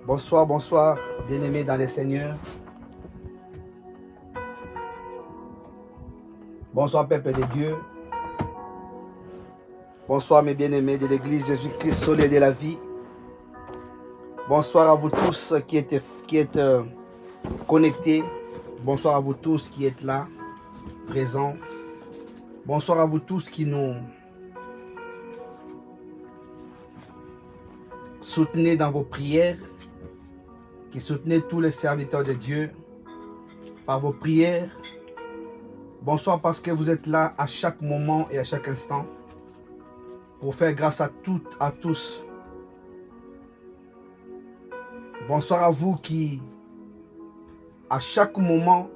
Bonsoir, bonsoir, bien-aimés dans les Seigneurs. Bonsoir, peuple de Dieu. Bonsoir, mes bien-aimés de l'Église Jésus-Christ, soleil de la vie. Bonsoir à vous tous qui êtes connectés. Bonsoir à vous tous qui êtes là, présents. Bonsoir à vous tous qui nous soutenez dans vos prières, qui soutenez tous les serviteurs de Dieu par vos prières. Bonsoir parce que vous êtes là à chaque moment et à chaque instant pour faire grâce à toutes, à tous. Bonsoir à vous qui, à chaque moment,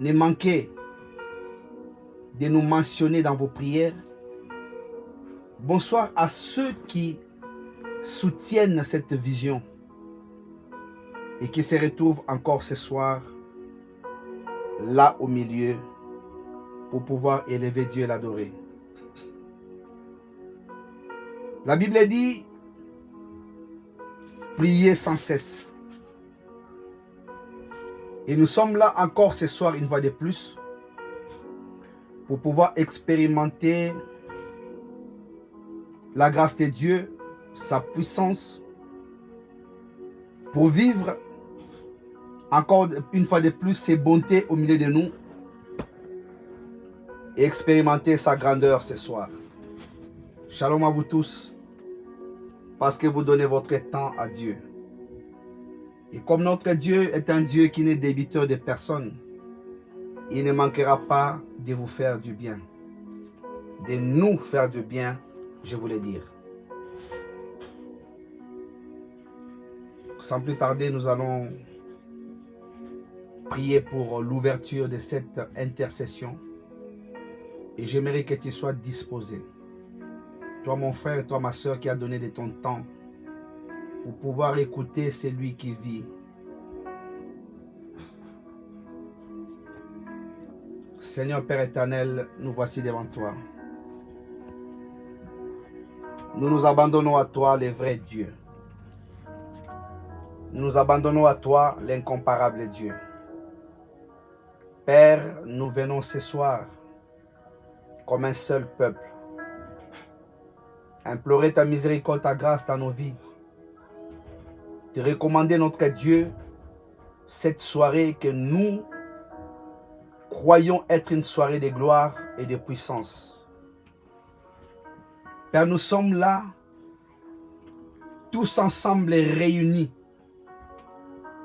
ne manquez de nous mentionner dans vos prières. Bonsoir à ceux qui soutiennent cette vision et qui se retrouvent encore ce soir là au milieu pour pouvoir élever Dieu et l'adorer. La Bible dit priez sans cesse. Et nous sommes là encore ce soir une fois de plus pour pouvoir expérimenter la grâce de Dieu, sa puissance, pour vivre encore une fois de plus ses bontés au milieu de nous et expérimenter sa grandeur ce soir. Shalom à vous tous, parce que vous donnez votre temps à Dieu. Et comme notre Dieu est un Dieu qui n'est débiteur de personne, il ne manquera pas de vous faire du bien, de nous faire du bien, je voulais dire. Sans plus tarder, nous allons prier pour l'ouverture de cette intercession. Et j'aimerais que tu sois disposé. Toi, mon frère, et toi, ma soeur, qui a donné de ton temps pour pouvoir écouter celui qui vit. Seigneur Père éternel, nous voici devant toi. Nous nous abandonnons à toi, le vrai Dieu. Nous nous abandonnons à toi, l'incomparable Dieu. Père, nous venons ce soir comme un seul peuple, implorer ta miséricorde, ta grâce dans nos vies, te recommander notre Dieu cette soirée que nous croyons être une soirée de gloire et de puissance. Père, nous sommes là, tous ensemble réunis,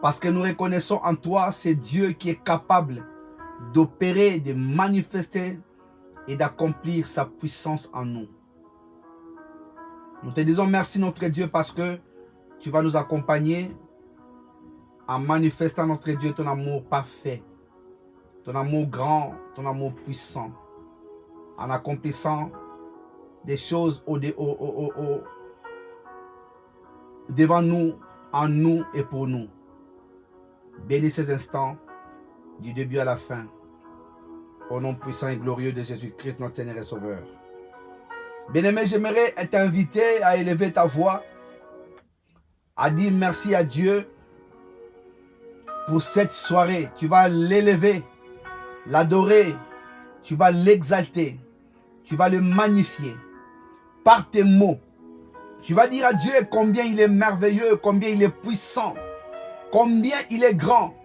parce que nous reconnaissons en toi, c'est Dieu qui est capable d'opérer, de manifester et d'accomplir sa puissance en nous. Nous te disons merci notre Dieu parce que tu vas nous accompagner en manifestant notre Dieu ton amour parfait, ton amour grand, ton amour puissant, en accomplissant des choses devant nous, en nous et pour nous. Bénis ces instants du début à la fin. Au nom puissant et glorieux de Jésus-Christ, notre Seigneur et Sauveur. Bien-aimé, j'aimerais t'inviter à élever ta voix, à dire merci à Dieu pour cette soirée. Tu vas l'élever, l'adorer, tu vas l'exalter, tu vas le magnifier par tes mots. Tu vas dire à Dieu combien il est merveilleux, combien il est puissant, combien il est grand.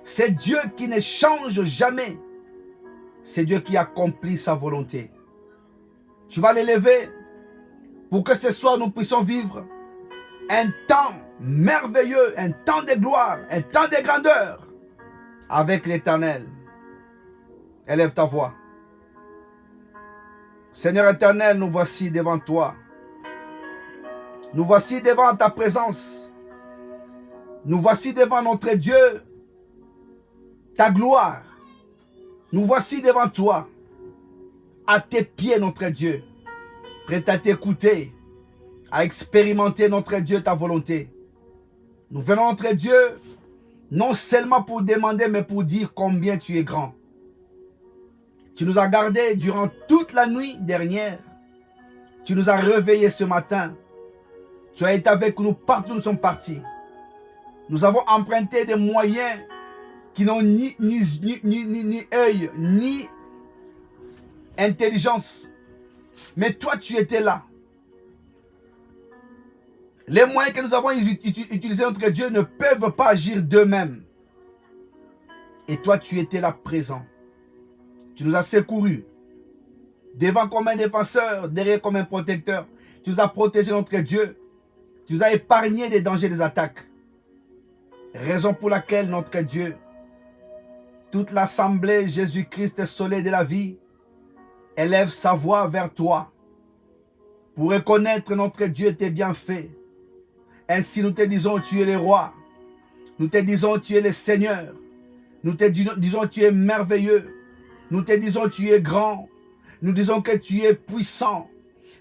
C'est Dieu qui ne change jamais. C'est Dieu qui accomplit sa volonté. Tu vas l'élever pour que ce soir nous puissions vivre un temps merveilleux, un temps de gloire, un temps de grandeur avec l'Éternel. Élève ta voix. Seigneur éternel, nous voici devant toi. Nous voici devant ta présence. Nous voici devant notre Dieu, ta gloire. Nous voici devant toi, à tes pieds, notre Dieu, prêt à t'écouter, à expérimenter, notre Dieu, ta volonté. Nous venons, notre Dieu, non seulement pour demander, mais pour dire combien tu es grand. Tu nous as gardés durant toute la nuit dernière. Tu nous as réveillés ce matin. Tu as été avec nous partout où nous sommes partis. Nous avons emprunté des moyens qui n'ont ni œil, ni intelligence. Mais toi, tu étais là. Les moyens que nous avons utilisés entre Dieu ne peuvent pas agir d'eux-mêmes. Et toi, tu étais là présent. Tu nous as secourus. Devant comme un défenseur, derrière comme un protecteur. Tu nous as protégé, notre Dieu. Tu nous as épargné des dangers, des attaques. Raison pour laquelle, notre Dieu, toute l'assemblée Jésus-Christ, soleil de la vie, élève sa voix vers toi pour reconnaître, notre Dieu, tes bienfaits. Ainsi, nous te disons, tu es le roi. Nous te disons, tu es le Seigneur. Nous te disons, tu es merveilleux. Nous te disons, tu es grand. Nous disons que tu es puissant.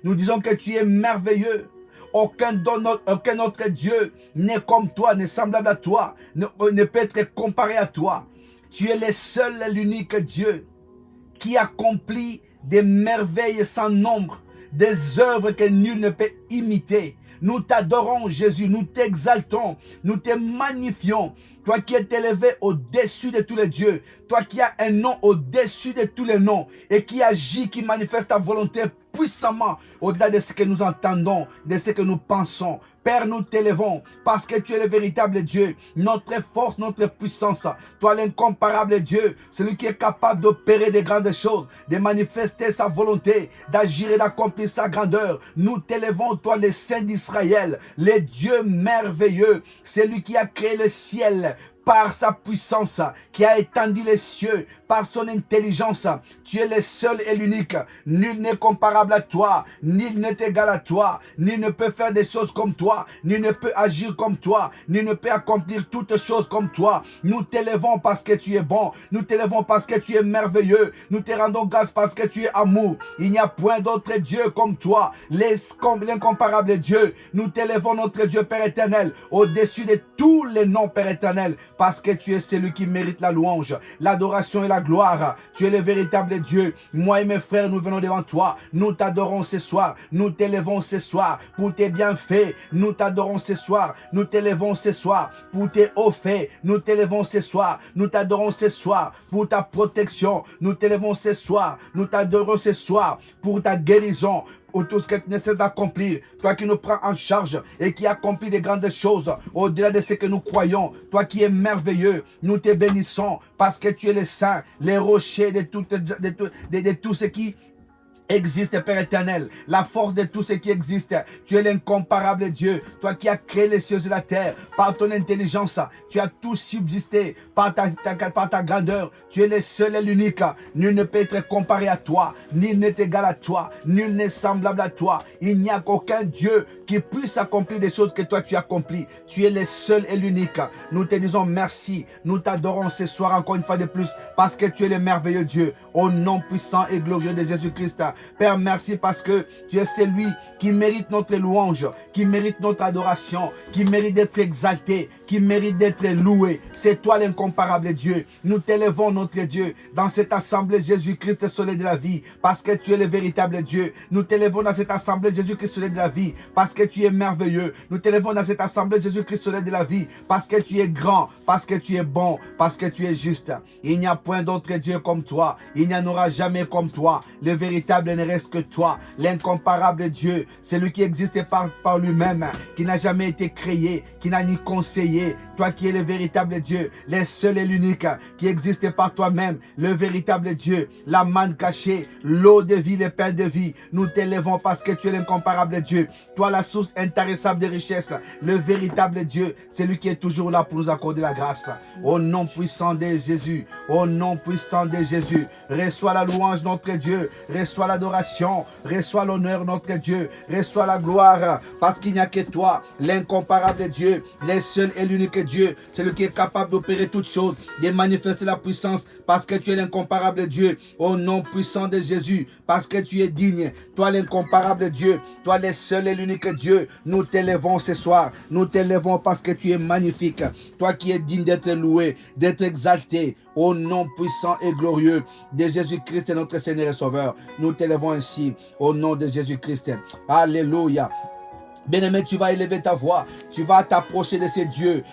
Nous disons que tu es merveilleux. Aucun autre Dieu n'est comme toi, n'est semblable à toi, ne peut être comparé à toi. Tu es le seul et l'unique Dieu qui accomplit des merveilles sans nombre, des œuvres que nul ne peut imiter. Nous t'adorons, Jésus, nous t'exaltons, nous te magnifions. Toi qui es élevé au-dessus de tous les dieux, toi qui as un nom au-dessus de tous les noms et qui agit, qui manifeste ta volonté puissamment au-delà de ce que nous entendons, de ce que nous pensons. Père, nous t'élevons parce que tu es le véritable Dieu, notre force, notre puissance. Toi, l'incomparable Dieu, celui qui est capable d'opérer de grandes choses, de manifester sa volonté, d'agir et d'accomplir sa grandeur. Nous t'élevons, toi, le Saint d'Israël, le Dieu merveilleux, celui qui a créé le ciel par sa puissance, qui a étendu les cieux, par son intelligence. Tu es le seul et l'unique. Nul n'est comparable à toi, nul n'est égal à toi, nul ne peut faire des choses comme toi, nul ne peut agir comme toi, nul ne peut accomplir toutes choses comme toi. Nous t'élevons parce que tu es bon, nous t'élevons parce que tu es merveilleux, nous te rendons grâce parce que tu es amour. Il n'y a point d'autre Dieu comme toi, l'incomparable Dieu. Nous t'élevons, notre Dieu Père éternel, au-dessus de tous les noms, Père éternel, parce que tu es celui qui mérite la louange, l'adoration et la gloire. Tu es le véritable Dieu. Moi et mes frères, nous venons devant toi. Nous t'adorons ce soir. Nous t'élevons ce soir pour tes bienfaits. Nous t'adorons ce soir. Nous t'élevons ce soir pour tes hauts faits. Nous t'élevons ce soir. Nous t'adorons ce soir pour ta protection. Nous t'élevons ce soir. Nous t'adorons ce soir pour ta guérison, pour tout ce que tu ne cesses d'accomplir. Toi qui nous prends en charge et qui accomplis des grandes choses au-delà de ce que nous croyons. Toi qui es merveilleux, nous te bénissons parce que tu es le saint, les rochers de tout ce qui existe, Père éternel, la force de tout ce qui existe. Tu es l'incomparable Dieu, toi qui as créé les cieux et la terre. Par ton intelligence, tu as tout subsisté par ta grandeur. Tu es le seul et l'unique. Nul ne peut être comparé à toi, nul n'est égal à toi, nul n'est semblable à toi. Il n'y a qu'aucun Dieu qui puisse accomplir des choses que toi tu accomplis. Tu es le seul et l'unique. Nous te disons merci. Nous t'adorons ce soir encore une fois de plus parce que tu es le merveilleux Dieu. Au nom puissant et glorieux de Jésus-Christ. Père, merci parce que tu es celui qui mérite notre louange, qui mérite notre adoration, qui mérite d'être exalté, qui mérite d'être loué. C'est toi l'incomparable Dieu. Nous t'élevons, notre Dieu, dans cette assemblée Jésus-Christ, soleil de la vie, parce que tu es le véritable Dieu. Nous t'élevons dans cette assemblée Jésus-Christ, soleil de la vie, parce que tu es merveilleux. Nous t'élevons dans cette assemblée Jésus-Christ, soleil de la vie, parce que tu es grand, parce que tu es bon, parce que tu es juste. Il n'y a point d'autre Dieu comme toi. Il n'y en aura jamais comme toi. Le véritable ne reste que toi, l'incomparable Dieu, celui qui existe par lui-même, qui n'a jamais été créé, qui n'a ni conseillé. Toi qui es le véritable Dieu, le seul et l'unique, qui existe par toi-même, le véritable Dieu, la manne cachée, l'eau de vie, le pain de vie. Nous t'élevons parce que tu es l'incomparable Dieu. Toi la source intarissable de richesse, le véritable Dieu, celui qui est toujours là pour nous accorder la grâce. Au nom puissant de Jésus, au nom puissant de Jésus, reçois la louange, notre Dieu, reçois l'adoration, reçois l'honneur, notre Dieu, reçois la gloire, parce qu'il n'y a que toi, l'incomparable Dieu, le seul et l'unique Dieu, celui qui est capable d'opérer toutes choses, de manifester la puissance, parce que tu es l'incomparable Dieu, au nom puissant de Jésus, parce que tu es digne, toi l'incomparable Dieu, toi le seul et l'unique Dieu, nous t'élevons ce soir, nous t'élevons parce que tu es magnifique, toi qui es digne d'être loué, d'être exalté, au nom puissant et glorieux de Jésus-Christ, notre Seigneur et Sauveur. Nous t'élevons ainsi au nom de Jésus-Christ. Alléluia. Bien-aimé, tu vas élever ta voix, tu vas t'approcher de ces dieux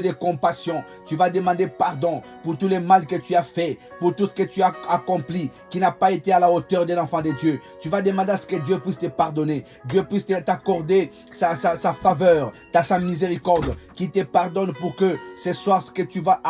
de compassion. Tu vas demander pardon pour tous les mal que tu as fait, pour tout ce que tu as accompli, qui n'a pas été à la hauteur de l'enfant de Dieu. Tu vas demander à ce que Dieu puisse te pardonner, Dieu puisse t'accorder sa faveur, sa miséricorde, qui te pardonne pour que ce soir, ce que tu vas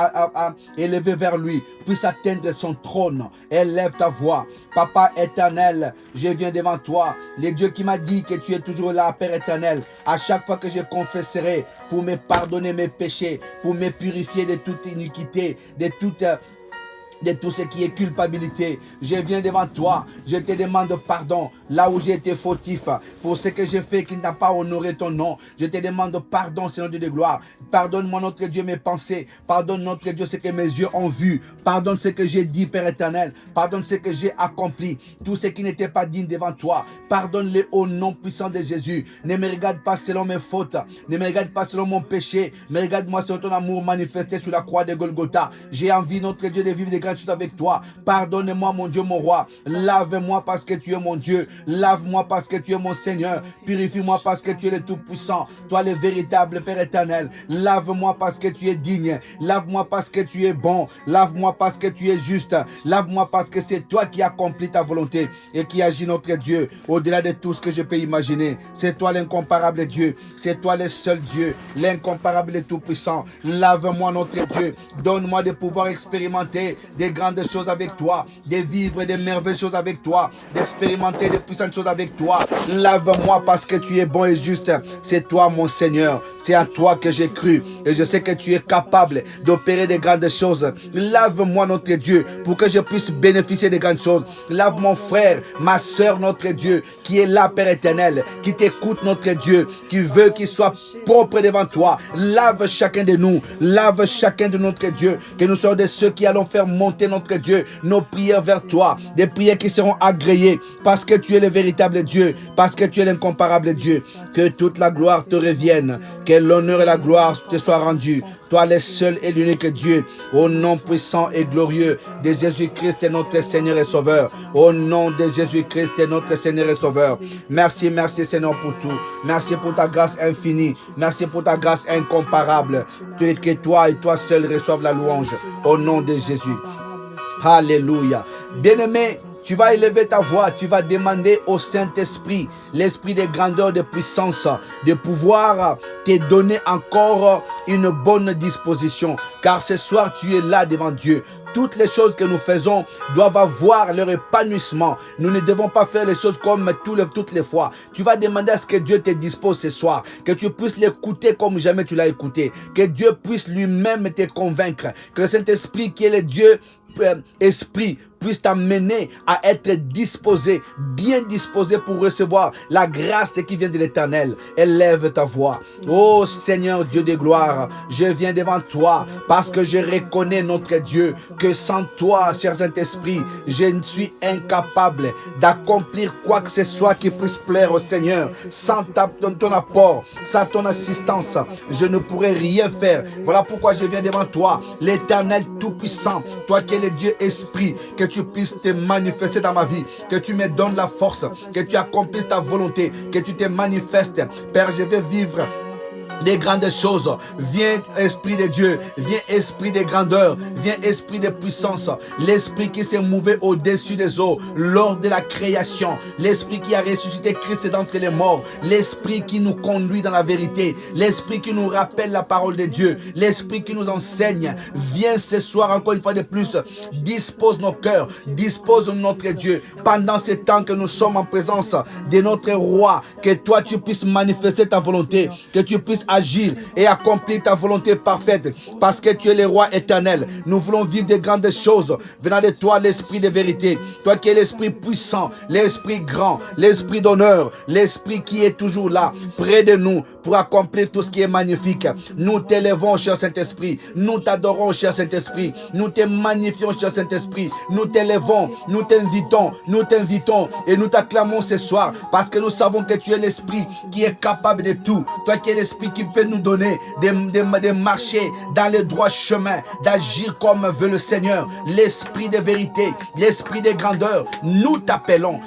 élever vers lui puisse atteindre son trône. Élève ta voix. Papa éternel, je viens devant toi, le Dieu qui m'a dit que tu es toujours là, Père éternel. À chaque fois que je confesserai pour me pardonner mes péchés, pour me purifier de toute iniquité, de tout ce qui est culpabilité. Je viens devant toi, je te demande pardon là où j'ai été fautif, pour ce que j'ai fait qui n'a pas honoré ton nom. Je te demande pardon, Seigneur Dieu de gloire. Pardonne-moi, notre Dieu, mes pensées. Pardonne, notre Dieu, ce que mes yeux ont vu. Pardonne ce que j'ai dit, Père éternel. Pardonne ce que j'ai accompli. Tout ce qui n'était pas digne devant toi. Pardonne-les au nom puissant de Jésus. Ne me regarde pas selon mes fautes. Ne me regarde pas selon mon péché. Mais regarde-moi selon ton amour manifesté sur la croix de Golgotha. J'ai envie, notre Dieu, de vivre des grandes choses avec toi. Pardonne-moi, mon Dieu, mon roi. Lave-moi parce que tu es mon Dieu. Lave-moi parce que tu es mon Seigneur. Purifie-moi parce que tu es le Tout-Puissant. Toi, le véritable Père éternel. Lave-moi parce que tu es digne. Lave-moi parce que tu es bon. Lave-moi parce que tu es juste. Lave-moi parce que c'est toi qui accomplis ta volonté et qui agis, notre Dieu, au-delà de tout ce que je peux imaginer. C'est toi l'incomparable Dieu. C'est toi le seul Dieu, l'incomparable et tout-puissant. Lave-moi, notre Dieu. Donne-moi de pouvoir expérimenter des grandes choses avec toi, de vivre des merveilleuses choses avec toi, d'expérimenter des puissantes choses avec toi. Lave-moi parce que tu es bon et juste. C'est toi, mon Seigneur. C'est à toi que j'ai cru et je sais que tu es capable d'opérer des grandes choses. Lave-moi, notre Dieu, pour que je puisse bénéficier des grandes choses. Lave mon frère, ma soeur, notre Dieu, qui est là, Père éternel, qui t'écoute, notre Dieu, qui veut qu'il soit propre devant toi. Lave chacun de nous, lave chacun de notre Dieu, que nous soyons de ceux qui allons faire monter, notre Dieu, nos prières vers toi, des prières qui seront agréées, parce que tu es le véritable Dieu, parce que tu es l'incomparable Dieu. Que toute la gloire te revienne, que l'honneur et la gloire te soient rendus. Toi, le seul et l'unique Dieu, au nom puissant et glorieux de Jésus-Christ, notre Seigneur et Sauveur. Au nom de Jésus-Christ, notre Seigneur et Sauveur. Merci, merci Seigneur pour tout. Merci pour ta grâce infinie. Merci pour ta grâce incomparable. Que toi et toi seul reçoivent la louange. Au nom de Jésus. Alléluia. Bien-aimé, tu vas élever ta voix, tu vas demander au Saint-Esprit, l'esprit de grandeur, de puissance, de pouvoir te donner encore une bonne disposition. Car ce soir, tu es là devant Dieu. Toutes les choses que nous faisons doivent avoir leur épanouissement. Nous ne devons pas faire les choses comme toutes les fois. Tu vas demander à ce que Dieu te dispose ce soir, que tu puisses l'écouter comme jamais tu l'as écouté, que Dieu puisse lui-même te convaincre, que le Saint-Esprit qui est le Dieu Esprit puisse t'amener à être disposé, bien disposé pour recevoir la grâce qui vient de l'Éternel. Élève ta voix. Oh Seigneur Dieu de gloire, je viens devant toi parce que je reconnais, notre Dieu, que sans toi, cher Saint-Esprit, je ne suis incapable d'accomplir quoi que ce soit qui puisse plaire au Seigneur. Sans ton apport, sans ton assistance, je ne pourrais rien faire. Voilà pourquoi je viens devant toi, l'Éternel Tout-Puissant, toi qui es le Dieu Esprit, que tu puisses te manifester dans ma vie, que tu me donnes la force, que tu accomplisses ta volonté, que tu te manifestes. Père, je vais vivre des grandes choses. Viens Esprit de Dieu, viens Esprit de grandeur, viens Esprit de puissance, l'Esprit qui s'est mouvé au-dessus des eaux lors de la création, l'Esprit qui a ressuscité Christ d'entre les morts, l'Esprit qui nous conduit dans la vérité, l'Esprit qui nous rappelle la parole de Dieu, l'Esprit qui nous enseigne. Viens ce soir encore une fois de plus, dispose nos cœurs, dispose notre Dieu pendant ce temps que nous sommes en présence de notre roi, que toi tu puisses manifester ta volonté, que tu puisses agir et accomplir ta volonté parfaite, parce que tu es le roi éternel. Nous voulons vivre de grandes choses venant de toi, l'esprit de vérité, toi qui es l'esprit puissant, l'esprit grand, l'esprit d'honneur, l'esprit qui est toujours là près de nous pour accomplir tout ce qui est magnifique. Nous t'élevons, cher Saint-Esprit, nous t'adorons, cher Saint-Esprit, nous te magnifions, cher Saint-Esprit, nous t'élevons, nous t'invitons et nous t'acclamons ce soir, parce que nous savons que tu es l'esprit qui est capable de tout, toi qui es l'esprit l'esprit qui peut nous donner de marcher dans le droit chemin, d'agir comme veut le Seigneur, l'esprit de vérité, l'esprit de grandeur. Nous t'appelons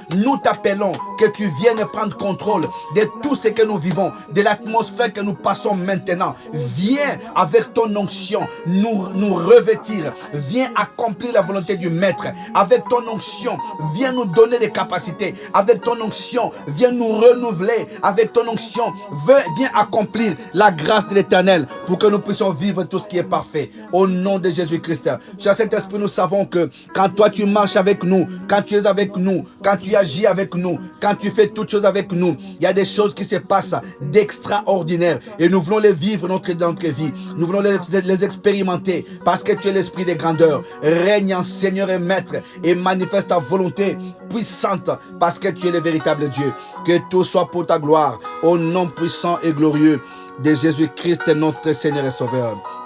que tu viennes prendre contrôle de tout ce que nous vivons, de l'atmosphère que nous passons maintenant. Viens avec ton onction nous revêtir, viens accomplir la volonté du Maître. Avec ton onction, viens nous donner des capacités. Avec ton onction, viens nous renouveler. Avec ton onction, viens accomplir la grâce de l'Éternel pour que nous puissions vivre tout ce qui est parfait. Au nom de Jésus-Christ. Cher Saint-Esprit, nous savons que quand toi tu marches avec nous, quand tu es avec nous, quand tu agis avec nous, quand tu fais toutes choses avec nous, il y a des choses qui se passent d'extraordinaire et nous voulons les vivre dans notre vie. Nous voulons les expérimenter parce que tu es l'esprit des grandeurs. Règne en Seigneur et Maître et manifeste ta volonté puissante parce que tu es le véritable Dieu. Que tout soit pour ta gloire au nom puissant et glorieux de Jésus-Christ, notre Seigneur et Sauveur.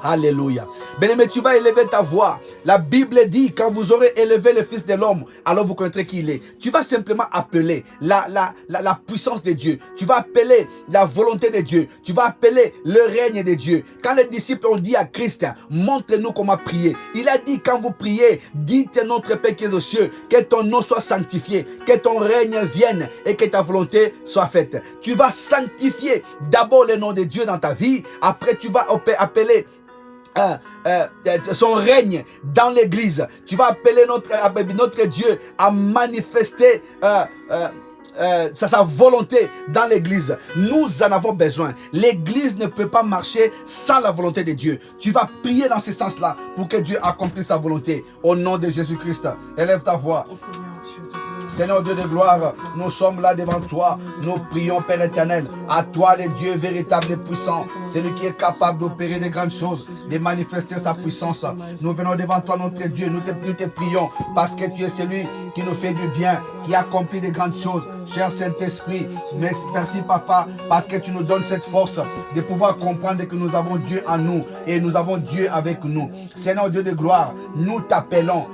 Alléluia. Bien-aimé, tu vas élever ta voix. La Bible dit, quand vous aurez élevé le Fils de l'homme, alors vous connaîtrez qui il est. Tu vas simplement appeler la puissance de Dieu. Tu vas appeler la volonté de Dieu. Tu vas appeler le règne de Dieu. Quand les disciples ont dit à Christ, montre-nous comment prier. Il a dit, quand vous priez, dites notre Père qui est aux cieux, que ton nom soit sanctifié, que ton règne vienne et que ta volonté soit faite. Tu vas sanctifier d'abord le nom de Dieu dans ta vie. Après, tu vas appeler son règne dans l'église. Tu vas appeler notre Dieu à manifester sa volonté dans l'église. Nous en avons besoin. L'église ne peut pas marcher sans la volonté de Dieu. Tu vas prier dans ce sens-là pour que Dieu accomplisse sa volonté. Au nom de Jésus-Christ, élève ta voix. Seigneur Dieu de gloire, nous sommes là devant toi. Nous prions, Père éternel, à toi le Dieu véritable et puissant, celui qui est capable d'opérer de grandes choses, de manifester sa puissance. Nous venons devant toi, notre Dieu, nous te prions parce que tu es celui qui nous fait du bien, qui accomplit de grandes choses. Cher Saint-Esprit, merci Papa, parce que tu nous donnes cette force de pouvoir comprendre que nous avons Dieu en nous et nous avons Dieu avec nous. Seigneur Dieu de gloire, nous t'appelons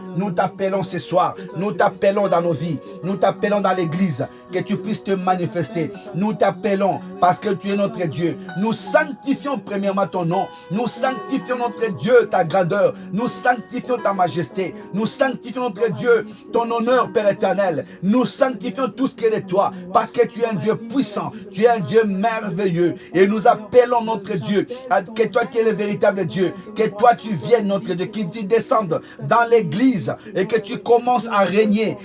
ce soir, nous t'appelons dans nos vies, nous t'appelons dans l'église, que tu puisses te manifester. Nous t'appelons parce que tu es notre Dieu. Nous sanctifions premièrement ton nom, nous sanctifions notre Dieu ta grandeur, nous sanctifions ta majesté, nous sanctifions notre Dieu ton honneur, Père éternel. Nous sanctifions tout ce qui est de toi parce que tu es un Dieu puissant, tu es un Dieu merveilleux et nous appelons notre Dieu, que toi qui es le véritable Dieu, que toi tu viennes notre Dieu, que tu descendes dans l'église et que tu commences à régner,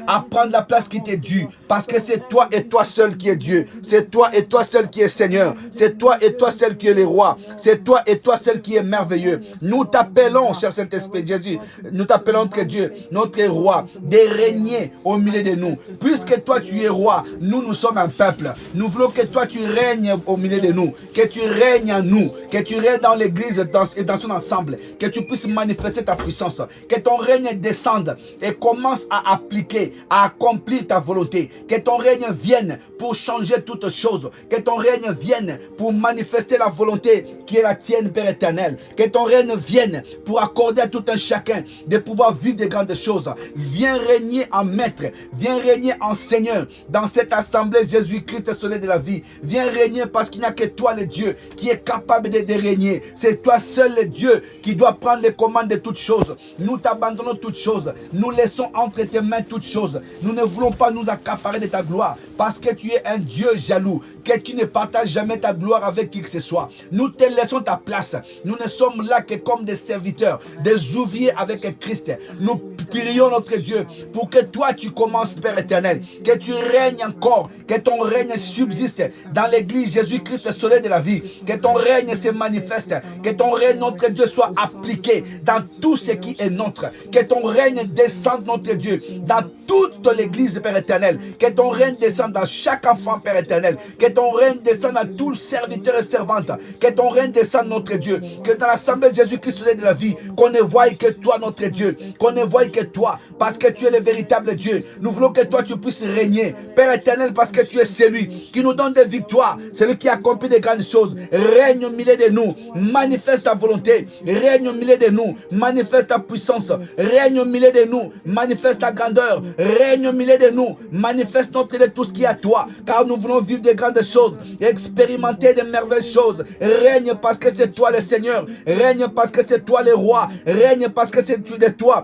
à prendre la place qui t'est due parce que c'est toi et toi seul qui es Dieu, c'est toi et toi seul qui es Seigneur, c'est toi et toi seul qui es le roi, c'est toi et toi seul qui est merveilleux. Nous t'appelons, cher Saint-Esprit Jésus, nous t'appelons notre Dieu, notre roi, de régner au milieu de nous. Puisque toi tu es roi, nous sommes un peuple. Nous voulons que toi tu règnes au milieu de nous, que tu règnes en nous, que tu règnes dans l'église et dans son ensemble, que tu puisses manifester ta puissance, que ton règne descende et commence à appliquer, à accomplir ta volonté, que ton règne vienne pour changer toutes choses, que ton règne vienne pour manifester la volonté qui est la tienne, Père éternel, que ton règne vienne pour accorder à tout un chacun de pouvoir vivre de grandes choses. Viens régner en maître, viens régner en Seigneur dans cette assemblée Jésus-Christ, soleil de la vie. Viens régner parce qu'il n'y a que toi le Dieu qui est capable de régner. C'est toi seul le Dieu qui doit prendre les commandes de toutes choses. Nous t'abandonnons toutes choses, nous laissons entre tes mains toutes choses. Nous ne voulons pas nous accaparer de ta gloire parce que tu es un Dieu jaloux, que tu ne partages jamais ta gloire avec qui que ce soit. Nous te laissons ta place. Nous ne sommes là que comme des serviteurs, des ouvriers avec Christ. Nous prions notre Dieu pour que toi tu commences, Père éternel, que tu règnes encore, que ton règne subsiste dans l'église Jésus-Christ, soleil de la vie, que ton règne se manifeste, que ton règne, notre Dieu, soit appliqué dans tout ce qui est nôtre, que ton règne descende, notre Dieu, dans toute l'église, Père éternel, que ton règne descende dans chaque enfant, Père éternel, que ton règne descende dans tous les serviteurs et servantes, que ton règne descende, notre Dieu, que dans l'assemblée Jésus-Christ, soleil de la vie, qu'on ne voie que toi, notre Dieu, qu'on ne voie que que toi, parce que tu es le véritable Dieu, nous voulons que toi tu puisses régner. Père éternel, parce que tu es celui qui nous donne des victoires, celui qui accomplit de grandes choses. Règne au milieu de nous, manifeste ta volonté. Règne au milieu de nous, manifeste ta puissance. Règne au milieu de nous, manifeste ta grandeur. Règne au milieu de nous, manifeste notre de tout ce qui est à toi, car nous voulons vivre de grandes choses, expérimenter de merveilleuses choses. Règne parce que c'est toi le Seigneur. Règne parce que c'est toi le roi. Règne parce que c'est de toi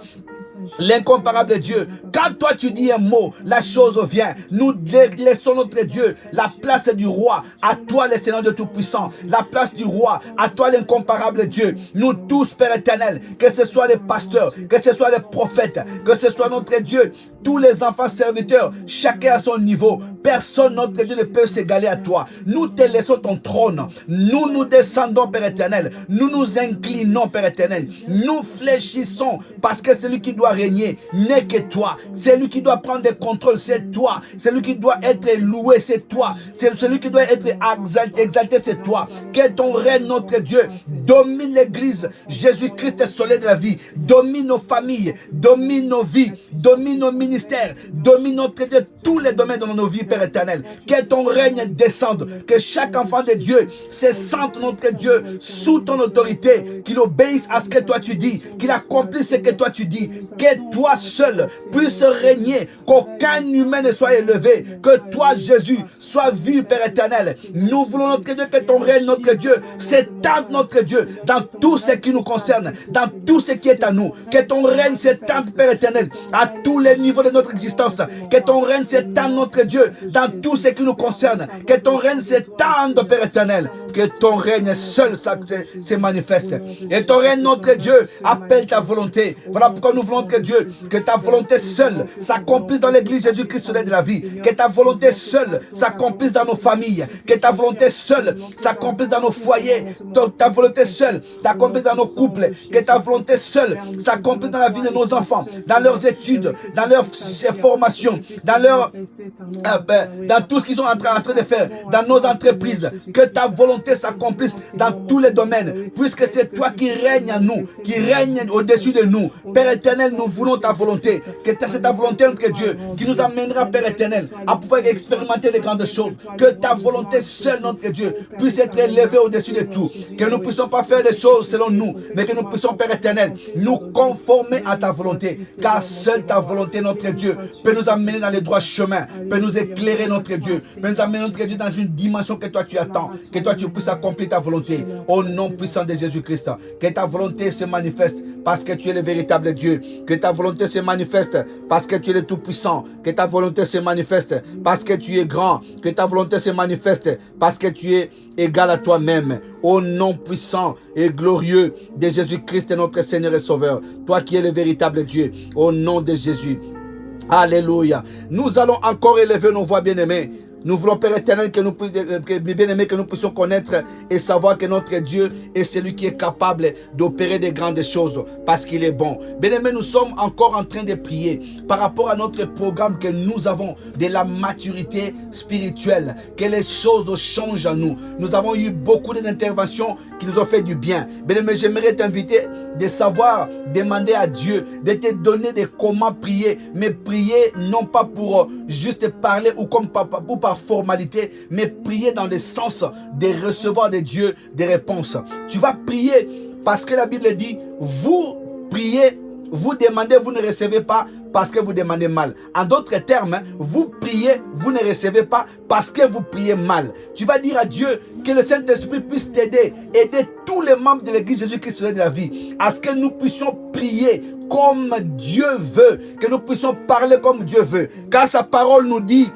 l'incomparable Dieu. Quand toi tu dis un mot, la chose vient. Nous laissons notre Dieu la place du roi. À toi le Seigneur de Tout-Puissant. La place du roi. À toi l'incomparable Dieu. Nous tous, Père éternel, que ce soit les pasteurs, que ce soit les prophètes, que ce soit notre Dieu, tous les enfants serviteurs, chacun à son niveau. Personne, notre Dieu, ne peut s'égaler à toi. Nous te laissons ton trône. Nous nous descendons, Père éternel. Nous nous inclinons, Père éternel. Nous fléchissons parce que celui qui doit régner n'est que toi. Celui qui doit prendre le contrôle, c'est toi. Celui qui doit être loué, c'est toi. C'est celui qui doit être exalté, c'est toi. Que ton règne, notre Dieu, domine l'église. Jésus-Christ est soleil de la vie. Domine nos familles, domine nos vies, domine nos ministères, domine notre Dieu, tous les domaines de nos vies, Père éternel. Que ton règne descende. Que chaque enfant de Dieu se sente, notre Dieu, sous ton autorité. Qu'il obéisse à ce que toi tu dis. Qu'il accomplisse ce que toi tu dis. Que toi seul puisses régner, qu'aucun humain ne soit élevé, que toi Jésus sois vu, Père éternel. Nous voulons, notre Dieu, que ton règne, notre Dieu, s'étende, notre Dieu, dans tout ce qui nous concerne, dans tout ce qui est à nous. Que ton règne s'étende, Père éternel, à tous les niveaux de notre existence. Que ton règne s'étende, notre Dieu, dans tout ce qui nous concerne. Que ton règne s'étende, Père éternel. Que ton règne seul se manifeste. Et ton règne, notre Dieu, appelle ta volonté. Voilà pourquoi nous voulons, notre Dieu, que ta volonté seule s'accomplisse dans l'église Jésus-Christ soleil de la vie. Que ta volonté seule s'accomplisse dans nos familles. Que ta volonté seule s'accomplisse dans nos foyers. Ta volonté seule s'accomplisse dans nos couples. Que ta volonté seule s'accomplisse dans la vie de nos enfants, dans leurs études, dans leur formation, dans tout ce qu'ils sont en train de faire, dans nos entreprises. Que ta volonté s'accomplisse dans tous les domaines, puisque c'est toi qui règnes en nous, qui règne au-dessus de nous. Père éternel, nous voulons ta volonté. Que c'est ta volonté, notre Dieu, qui nous amènera, Père éternel, à pouvoir expérimenter les grandes choses. Que ta volonté seule, notre Dieu, puisse être élevée au-dessus de tout. Que nous ne puissions pas faire des choses selon nous, mais que nous puissions, Père éternel, nous conformer à ta volonté. Car seule ta volonté, notre Dieu, peut nous amener dans les droits chemins, peut nous éclairer, notre Dieu, peut nous amener, notre Dieu, dans une dimension que toi tu attends, que toi tu puisses accomplir ta volonté. Au nom puissant de Jésus-Christ, que ta volonté se manifeste parce que tu es le véritable Dieu. Que ta volonté se manifeste parce que tu es le Tout-Puissant. Que ta volonté se manifeste parce que tu es grand. Que ta volonté se manifeste parce que tu es égal à toi-même. Au nom puissant et glorieux de Jésus-Christ, notre Seigneur et Sauveur. Toi qui es le véritable Dieu. Au nom de Jésus. Alléluia. Nous allons encore élever nos voix, bien-aimés. Nous voulons, Père éternel, que nous puissions connaître et savoir que notre Dieu est celui qui est capable d'opérer des grandes choses parce qu'il est bon. Bien-aimés, nous sommes encore en train de prier par rapport à notre programme que nous avons de la maturité spirituelle, que les choses changent en nous. Nous avons eu beaucoup d'interventions qui nous ont fait du bien. Bien-aimés, j'aimerais t'inviter de savoir, demander à Dieu de te donner des comment prier, mais prier non pas pour juste parler ou comme par formalité, mais prier dans le sens de recevoir de Dieu des réponses. Tu vas prier parce que la Bible dit, vous priez, vous demandez, vous ne recevez pas parce que vous demandez mal. En d'autres termes, vous priez, vous ne recevez pas parce que vous priez mal. Tu vas dire à Dieu que le Saint-Esprit puisse t'aider, aider tous les membres de l'Église Jésus-Christ de la vie, à ce que nous puissions prier comme Dieu veut, que nous puissions parler comme Dieu veut. Car sa parole nous dit,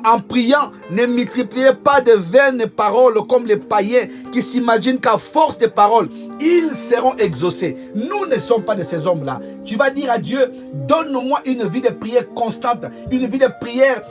en priant, ne multipliez pas de vaines paroles comme les païens qui s'imaginent qu'à force de paroles, ils seront exaucés. Nous ne sommes pas de ces hommes-là. Tu vas dire à Dieu, donne-moi une vie de prière constante, une vie de prière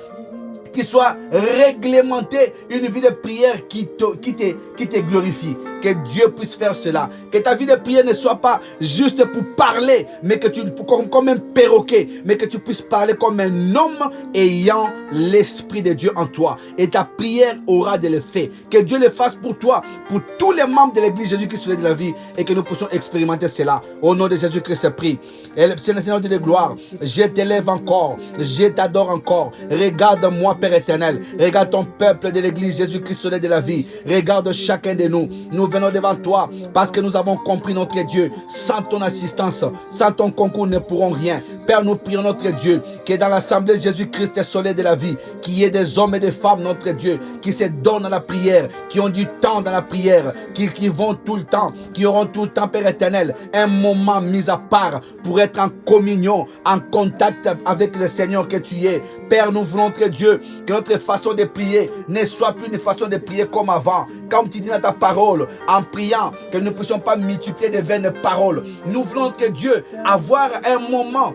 qui soit réglementée, une vie de prière qui te glorifie. Que Dieu puisse faire cela. Que ta vie de prière ne soit pas juste pour parler, mais que tu, comme un perroquet, mais que tu puisses parler comme un homme ayant l'Esprit de Dieu en toi. Et ta prière aura de l'effet. Que Dieu le fasse pour toi, pour tous les membres de l'Église Jésus-Christ de la vie, et que nous puissions expérimenter cela. Au nom de Jésus-Christ, prie. Et le Seigneur de gloire, je t'élève encore, je t'adore encore. Regarde-moi, Père éternel. Regarde ton peuple de l'Église Jésus-Christ de la vie. Regarde chacun de nous. Nous venons devant toi parce que nous avons compris, notre Dieu, sans ton assistance, sans ton concours, nous ne pourrons rien. Père, nous prions, notre Dieu, que dans l'assemblée Jésus-Christ soleil de la vie, qu'il y ait des hommes et des femmes, notre Dieu, qui se donnent à la prière, qui ont du temps dans la prière, qui vont tout le temps, qui auront tout le temps, Père éternel, un moment mis à part pour être en communion, en contact avec le Seigneur que tu es. Père, nous voulons, notre Dieu, que notre façon de prier ne soit plus une façon de prier comme avant. Comme tu dis dans ta parole, en priant, que nous ne puissions pas multiplier de vaines paroles. Nous voulons, notre Dieu, avoir un moment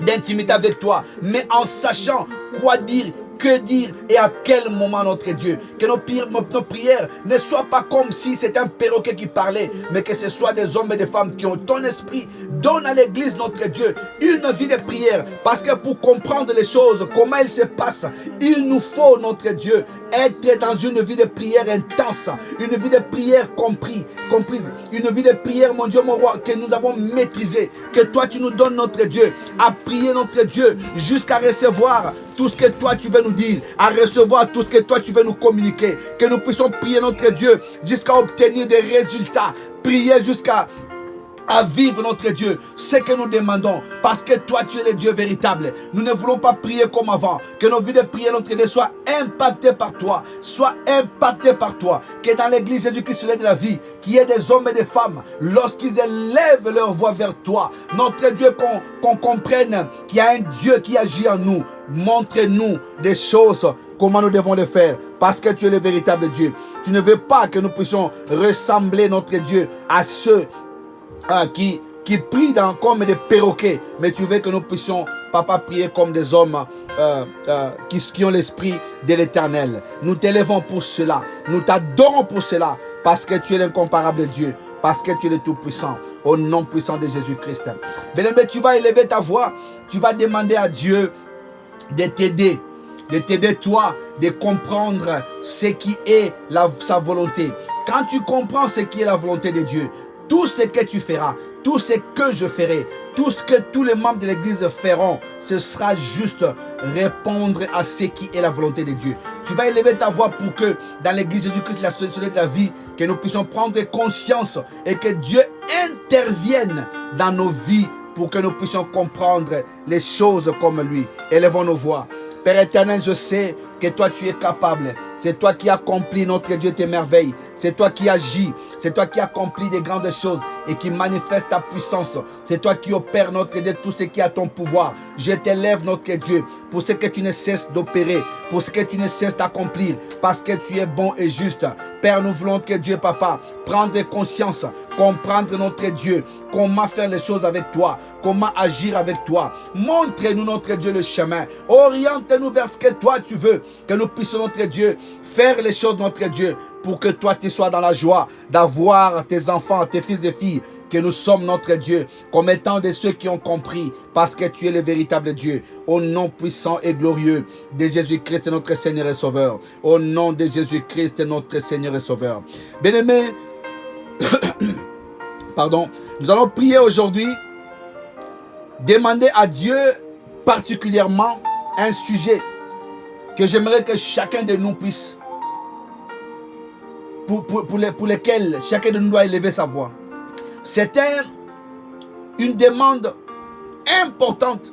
d'intimité avec toi, mais en sachant quoi dire, que dire et à quel moment, notre Dieu. Que nos prières ne soient pas comme si c'était un perroquet qui parlait, mais que ce soit des hommes et des femmes qui ont ton esprit. Donne à l'église, notre Dieu, une vie de prière, parce que pour comprendre les choses, comment elles se passent, il nous faut, notre Dieu, être dans une vie de prière intense, une vie de prière comprise, une vie de prière, mon Dieu, mon roi, que nous avons maîtrisée, que toi tu nous donnes, notre Dieu, à prier, notre Dieu, jusqu'à recevoir tout ce que toi tu veux nous dire, à recevoir tout ce que toi tu veux nous communiquer, que nous puissions prier, notre Dieu, jusqu'à obtenir des résultats, prier jusqu'à vivre, notre Dieu, ce que nous demandons, parce que toi tu es le Dieu véritable. Nous ne voulons pas prier comme avant, que nos vies de prière, notre Dieu, soient impactées par toi, que dans l'église Jésus-Christ de la vie, qu'il y ait des hommes et des femmes, lorsqu'ils élèvent leur voix vers toi, notre Dieu, qu'on comprenne qu'il y a un Dieu qui agit en nous. Montre-nous des choses, comment nous devons les faire, parce que tu es le véritable Dieu. Tu ne veux pas que nous puissions ressembler, notre Dieu, à ceux qui prient comme des perroquets, mais tu veux que nous puissions, papa, prier comme des hommes qui ont l'esprit de l'Éternel. Nous t'élevons pour cela, nous t'adorons pour cela, parce que tu es l'incomparable Dieu, parce que tu es le Tout-Puissant, au nom puissant de Jésus-Christ. Bien-aimé, tu vas élever ta voix, tu vas demander à Dieu de t'aider toi, de comprendre ce qui est sa volonté. Quand tu comprends ce qui est la volonté de Dieu, tout ce que tu feras, tout ce que je ferai, tout ce que tous les membres de l'église feront, ce sera juste répondre à ce qui est la volonté de Dieu. Tu vas élever ta voix pour que dans l'église Jésus-Christ, la société de la vie, que nous puissions prendre conscience et que Dieu intervienne dans nos vies pour que nous puissions comprendre les choses comme lui. Élevons nos voix. Père éternel, je sais que toi tu es capable. C'est toi qui accomplis, notre Dieu, tes merveilles. C'est toi qui agis. C'est toi qui accomplis des grandes choses et qui manifeste ta puissance. C'est toi qui opères, notre Dieu, tout ce qui est à ton pouvoir. Je t'élève, notre Dieu, pour ce que tu ne cesses d'opérer, pour ce que tu ne cesses d'accomplir, parce que tu es bon et juste. Père, nous voulons que Dieu, papa, prendre conscience, comprendre, notre Dieu, comment faire les choses avec toi, comment agir avec toi. Montre-nous, notre Dieu, le chemin. Oriente-nous vers ce que toi tu veux, que nous puissions, notre Dieu, faire les choses, notre Dieu, pour que toi tu sois dans la joie d'avoir tes enfants, tes fils et filles, que nous sommes, notre Dieu, comme étant de ceux qui ont compris, parce que tu es le véritable Dieu. Au nom puissant et glorieux de Jésus-Christ, notre Seigneur et Sauveur. Au nom de Jésus-Christ, notre Seigneur et Sauveur. Bien-aimés, pardon, nous allons prier aujourd'hui, demander à Dieu particulièrement un sujet que j'aimerais que chacun de nous puisse, pour lesquels chacun de nous doit élever sa voix. C'est une demande importante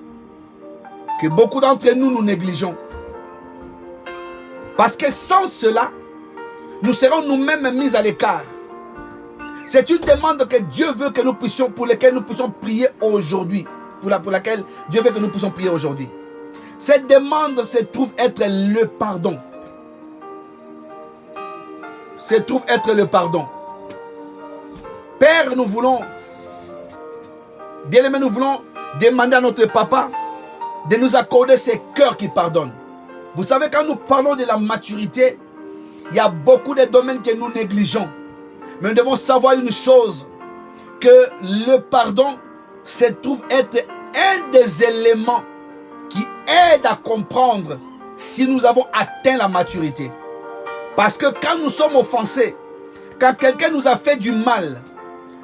que beaucoup d'entre nous négligeons. Parce que sans cela, nous serons nous-mêmes mis à l'écart. C'est une demande que Dieu veut que nous puissions, pour laquelle nous puissions prier aujourd'hui. Pour laquelle Dieu veut que nous puissions prier aujourd'hui. Cette demande se trouve être le pardon. Se trouve être le pardon. Père, nous voulons, bien-aimés, nous voulons demander à notre papa de nous accorder ces cœurs qui pardonnent. Vous savez, quand nous parlons de la maturité, il y a beaucoup de domaines que nous négligeons. Mais nous devons savoir une chose, que le pardon se trouve être un des éléments qui aide à comprendre si nous avons atteint la maturité. Parce que quand nous sommes offensés, quand quelqu'un nous a fait du mal,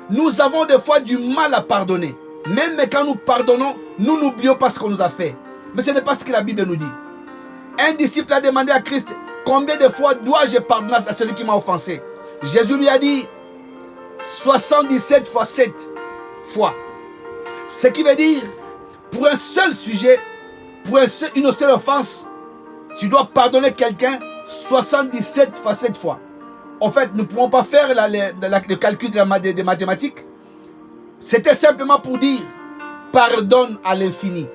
nous avons des fois du mal à pardonner. Même quand nous pardonnons, nous n'oublions pas ce qu'on nous a fait. Mais ce n'est pas ce que la Bible nous dit. Un disciple a demandé à Christ, combien de fois dois-je pardonner à celui qui m'a offensé? Jésus lui a dit, 77 fois 7 fois. Ce qui veut dire, pour un seul sujet, pour une seule offense, tu dois pardonner quelqu'un 77 fois 7 fois. En fait, nous ne pouvons pas faire le calcul des mathématiques. C'était simplement pour dire, pardonne à l'infini.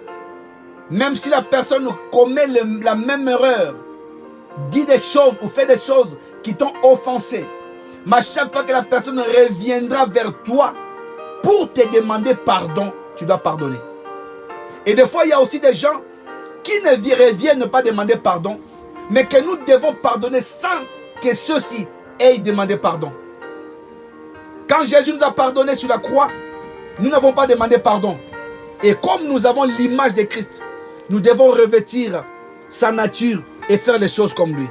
Même si la personne commet la même erreur, dit des choses ou fait des choses qui t'ont offensé, mais à chaque fois que la personne reviendra vers toi pour te demander pardon, tu dois pardonner. Et des fois, il y a aussi des gens qui ne reviennent pas demander pardon, mais que nous devons pardonner sans que ceux-ci aient demandé pardon. Quand Jésus nous a pardonné sur la croix, nous n'avons pas demandé pardon. Et comme nous avons l'image de Christ, nous devons revêtir sa nature et faire les choses comme lui.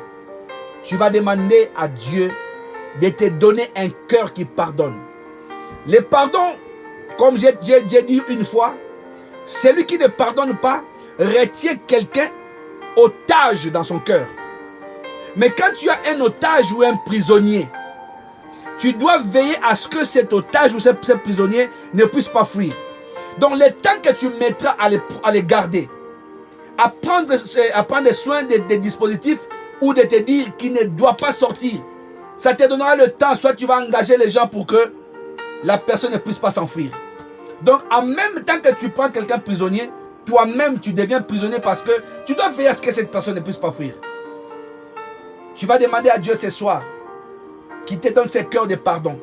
Tu vas demander à Dieu de te donner un cœur qui pardonne. Le pardon, comme j'ai dit une fois, celui qui ne pardonne pas retient quelqu'un otage dans son cœur. Mais quand tu as un otage ou un prisonnier, tu dois veiller à ce que cet otage ou ce prisonnier ne puisse pas fuir. Donc le temps que tu mettras à les garder, à prendre soin des dispositifs ou de te dire qu'il ne doit pas sortir, ça te donnera le temps, soit tu vas engager les gens pour que la personne ne puisse pas s'enfuir. Donc en même temps que tu prends quelqu'un prisonnier, toi-même tu deviens prisonnier parce que tu dois veiller à ce que cette personne ne puisse pas fuir. Tu vas demander à Dieu ce soir qu'il te donne ce cœur de pardon.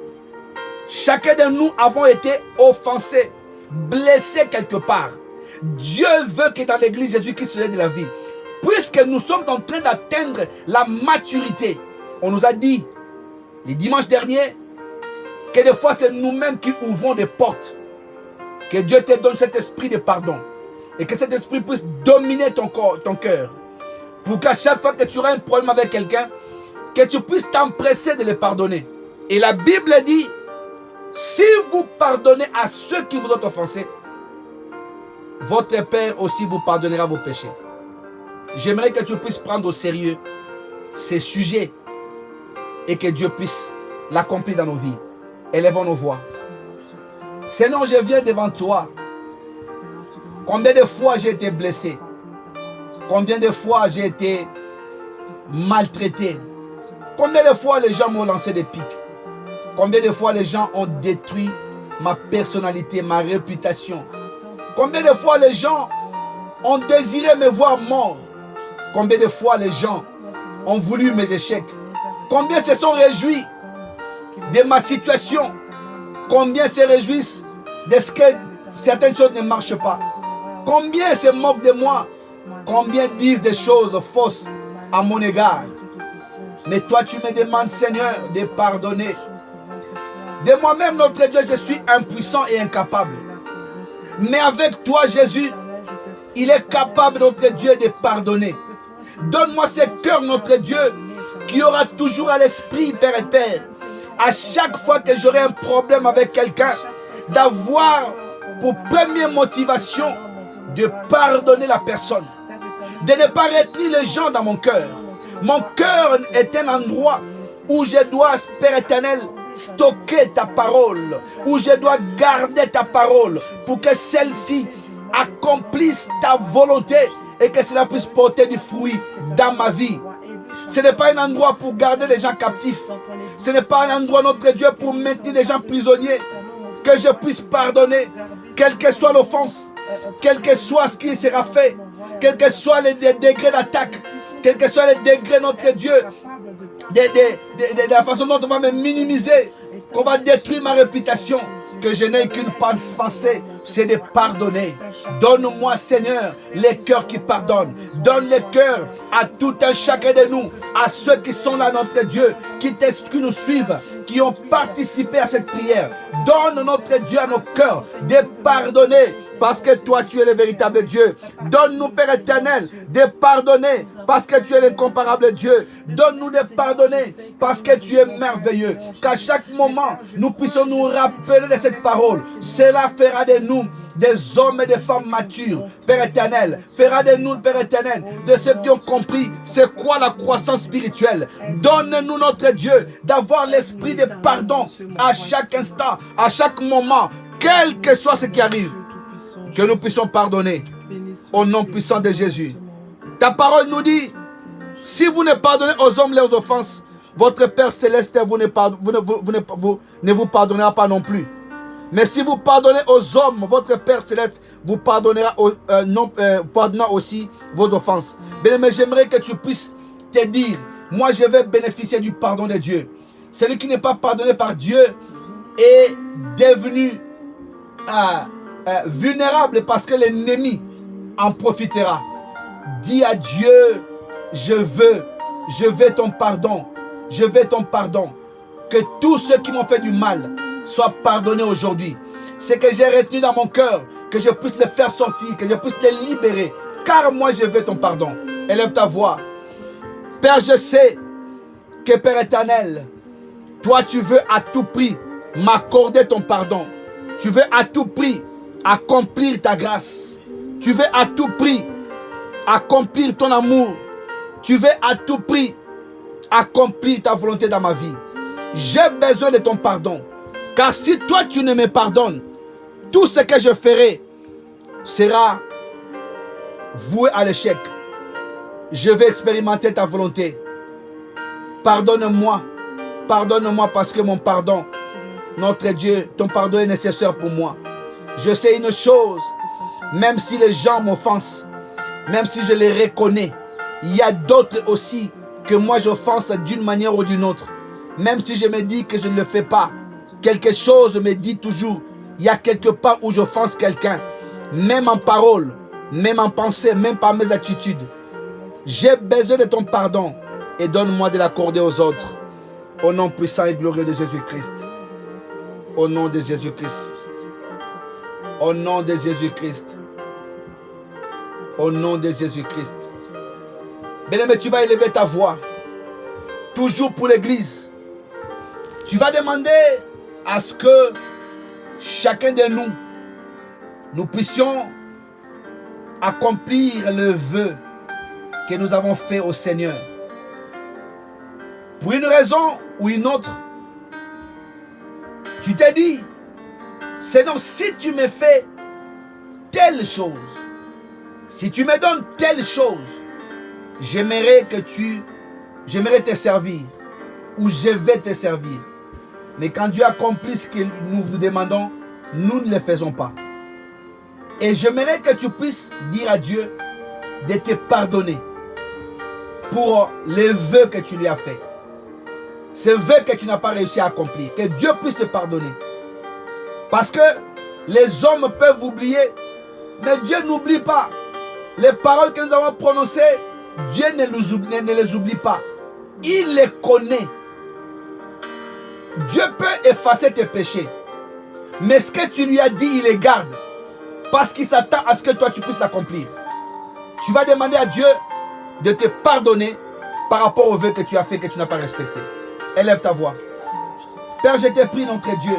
Chacun de nous avons été offensés, blessés quelque part. Dieu veut que dans l'église Jésus-Christ soit de la vie. Puisque nous sommes en train d'atteindre la maturité, on nous a dit les dimanches derniers que des fois c'est nous-mêmes qui ouvrons des portes. Que Dieu te donne cet esprit de pardon et que cet esprit puisse dominer ton cœur. Pour qu'à chaque fois que tu auras un problème avec quelqu'un, que tu puisses t'empresser de le pardonner. Et la Bible dit, si vous pardonnez à ceux qui vous ont offensé, votre Père aussi vous pardonnera vos péchés. J'aimerais que tu puisses prendre au sérieux ces sujets et que Dieu puisse l'accomplir dans nos vies. Élevons nos voix. Seigneur, je viens devant toi. Combien de fois j'ai été blessé? Combien de fois j'ai été maltraité? Combien de fois les gens m'ont lancé des pics? Combien de fois les gens ont détruit ma personnalité, ma réputation? Combien de fois les gens ont désiré me voir mort? Combien de fois les gens ont voulu mes échecs? Combien se sont réjouis de ma situation? Combien se réjouissent de ce que certaines choses ne marchent pas? Combien se moquent de moi? Combien disent des choses fausses à mon égard? Mais toi, tu me demandes, Seigneur, de pardonner. De moi-même, notre Dieu, je suis impuissant et incapable. Mais avec toi, Jésus, il est capable, notre Dieu, de pardonner. Donne-moi ce cœur, notre Dieu, qui aura toujours à l'esprit, Père et Père, à chaque fois que j'aurai un problème avec quelqu'un, d'avoir pour première motivation de pardonner la personne, de ne pas retenir les gens dans mon cœur. Mon cœur est un endroit où je dois, Père éternel, stocker ta parole, où je dois garder ta parole pour que celle-ci accomplisse ta volonté et que cela puisse porter du fruit dans ma vie. Ce n'est pas un endroit pour garder les gens captifs. Ce n'est pas un endroit, notre Dieu, pour maintenir les gens prisonniers. Que je puisse pardonner, quelle que soit l'offense, quel que soit ce qui sera fait, quels que soient les degrés d'attaque, quels que soient les degrés, notre Dieu, de la façon dont on va me minimiser, qu'on va détruire ma réputation, que je n'ai qu'une pensée, c'est de pardonner. Donne-moi, Seigneur, les cœurs qui pardonnent. Donne les cœurs à tout un chacun de nous, à ceux qui sont là, notre Dieu, qui nous suivent, qui ont participé à cette prière. Donne, notre Dieu, à nos cœurs de pardonner parce que toi, tu es le véritable Dieu. Donne-nous, Père éternel, de pardonner parce que tu es l'incomparable Dieu. Donne-nous de pardonner parce que tu es merveilleux. Qu'à chaque moment, nous puissions nous rappeler de cette parole. Cela fera de nous des hommes et des femmes matures, Père éternel. Fera de nous, Père éternel, de ceux qui ont compris c'est quoi la croissance spirituelle. Donne-nous, notre Dieu, d'avoir l'esprit de pardon à chaque instant, à chaque moment, quel que soit ce qui arrive. Que nous puissions pardonner au nom puissant de Jésus. Ta parole nous dit, si vous ne pardonnez aux hommes leurs offenses, votre Père Céleste ne vous pardonnera pas non plus. Mais si vous pardonnez aux hommes, votre Père Céleste vous pardonnera pardonnera aussi vos offenses. Bien-aimé, j'aimerais que tu puisses te dire, moi je vais bénéficier du pardon de Dieu. Celui qui n'est pas pardonné par Dieu est devenu vulnérable parce que l'ennemi en profitera. Dis à Dieu, je veux ton pardon. Je veux ton pardon. Que tous ceux qui m'ont fait du mal soient pardonnés aujourd'hui. Ce que j'ai retenu dans mon cœur, que je puisse les faire sortir, que je puisse les libérer. Car moi, je veux ton pardon. Élève ta voix. Père, je sais que Père éternel, toi, tu veux à tout prix m'accorder ton pardon. Tu veux à tout prix accomplir ta grâce. Tu veux à tout prix accomplir ton amour. Tu veux à tout prix accomplir ta volonté dans ma vie. J'ai besoin de ton pardon. Car si toi tu ne me pardonnes, tout ce que je ferai sera voué à l'échec. Je vais expérimenter ta volonté. Pardonne-moi. Pardonne-moi parce que mon pardon, notre Dieu, ton pardon est nécessaire pour moi. Je sais une chose, même si les gens m'offensent, même si je les reconnais, il y a d'autres aussi que moi j'offense d'une manière ou d'une autre. Même si je me dis que je ne le fais pas, quelque chose me dit toujours, il y a quelque part où j'offense quelqu'un, même en parole, même en pensée, même par mes attitudes. J'ai besoin de ton pardon et donne-moi de l'accorder aux autres. Au nom puissant et glorieux de Jésus-Christ. Au nom de Jésus-Christ. Au nom de Jésus-Christ. Au nom de Jésus-Christ. Bien-aimé, tu vas élever ta voix. Toujours pour l'église. Tu vas demander à ce que chacun de nous, nous puissions accomplir le vœu que nous avons fait au Seigneur. Pour une raison ou une autre, tu t'es dit, Seigneur, si tu me fais telle chose, si tu me donnes telle chose, j'aimerais te servir, ou je vais te servir. Mais quand Dieu accomplit ce que nous nous demandons, nous ne le faisons pas. Et j'aimerais que tu puisses dire à Dieu de te pardonner pour les vœux que tu lui as faits. Ces vœux que tu n'as pas réussi à accomplir. Que Dieu puisse te pardonner. Parce que les hommes peuvent oublier, mais Dieu n'oublie pas. Les paroles que nous avons prononcées, Dieu ne les oublie pas. Il les connaît. Dieu peut effacer tes péchés. Mais ce que tu lui as dit, il les garde. Parce qu'il s'attend à ce que toi tu puisses l'accomplir. Tu vas demander à Dieu de te pardonner par rapport aux vœux que tu as fait, que tu n'as pas respecté. Élève ta voix. Père, je t'ai pris, notre Dieu.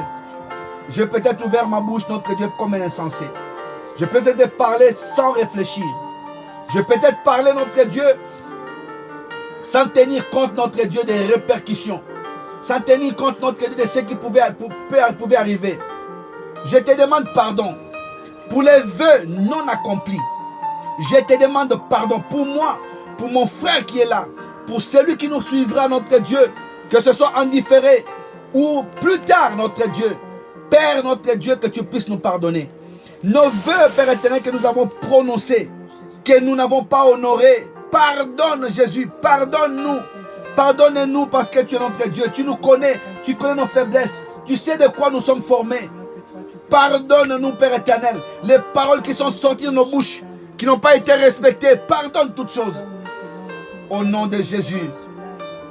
Je peux peut-être ouvert ma bouche, notre Dieu, comme un insensé. Je peux peut-être parler sans réfléchir. Je peux peut-être parler, notre Dieu, sans tenir compte, notre Dieu, des répercussions. Sans tenir compte, notre Dieu, de ce qui pouvait arriver. Je te demande pardon pour les vœux non accomplis. Je te demande pardon pour moi, pour mon frère qui est là, pour celui qui nous suivra, notre Dieu, que ce soit en différé ou plus tard, notre Dieu. Père, notre Dieu, que tu puisses nous pardonner. Nos vœux, Père éternel, que nous avons prononcés, que nous n'avons pas honorés. Pardonne, Jésus, pardonne-nous. Pardonne-nous parce que tu es notre Dieu. Tu nous connais, tu connais nos faiblesses. Tu sais de quoi nous sommes formés. Pardonne-nous, Père éternel. Les paroles qui sont sorties de nos bouches, qui n'ont pas été respectées, pardonne toutes choses. Au nom de Jésus,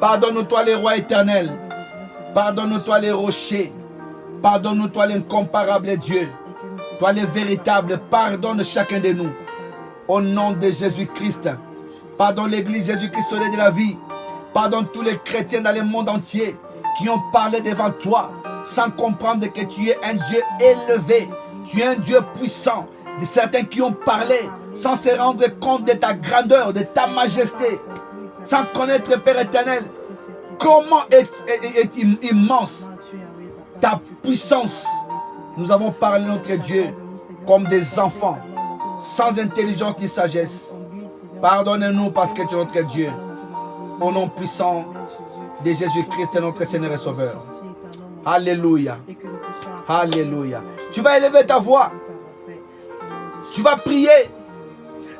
pardonne-nous, toi, les rois éternels. Pardonne-nous, toi les rochers. Pardonne-nous, toi l'incomparable Dieu. Toi le véritable. Pardonne chacun de nous. Au nom de Jésus-Christ. Pardonne l'église Jésus-Christ Soleil de la vie. Pardonne tous les chrétiens dans le monde entier qui ont parlé devant toi sans comprendre que tu es un Dieu élevé. Tu es un Dieu puissant. De certains qui ont parlé sans se rendre compte de ta grandeur, de ta majesté, sans connaître, Père éternel, comment est immense ta puissance. Nous avons parlé, notre Dieu, comme des enfants, sans intelligence ni sagesse. Pardonne-nous parce que tu es notre Dieu. Au nom puissant de Jésus-Christ, notre Seigneur et Sauveur. Alléluia. Alléluia. Tu vas élever ta voix. Tu vas prier,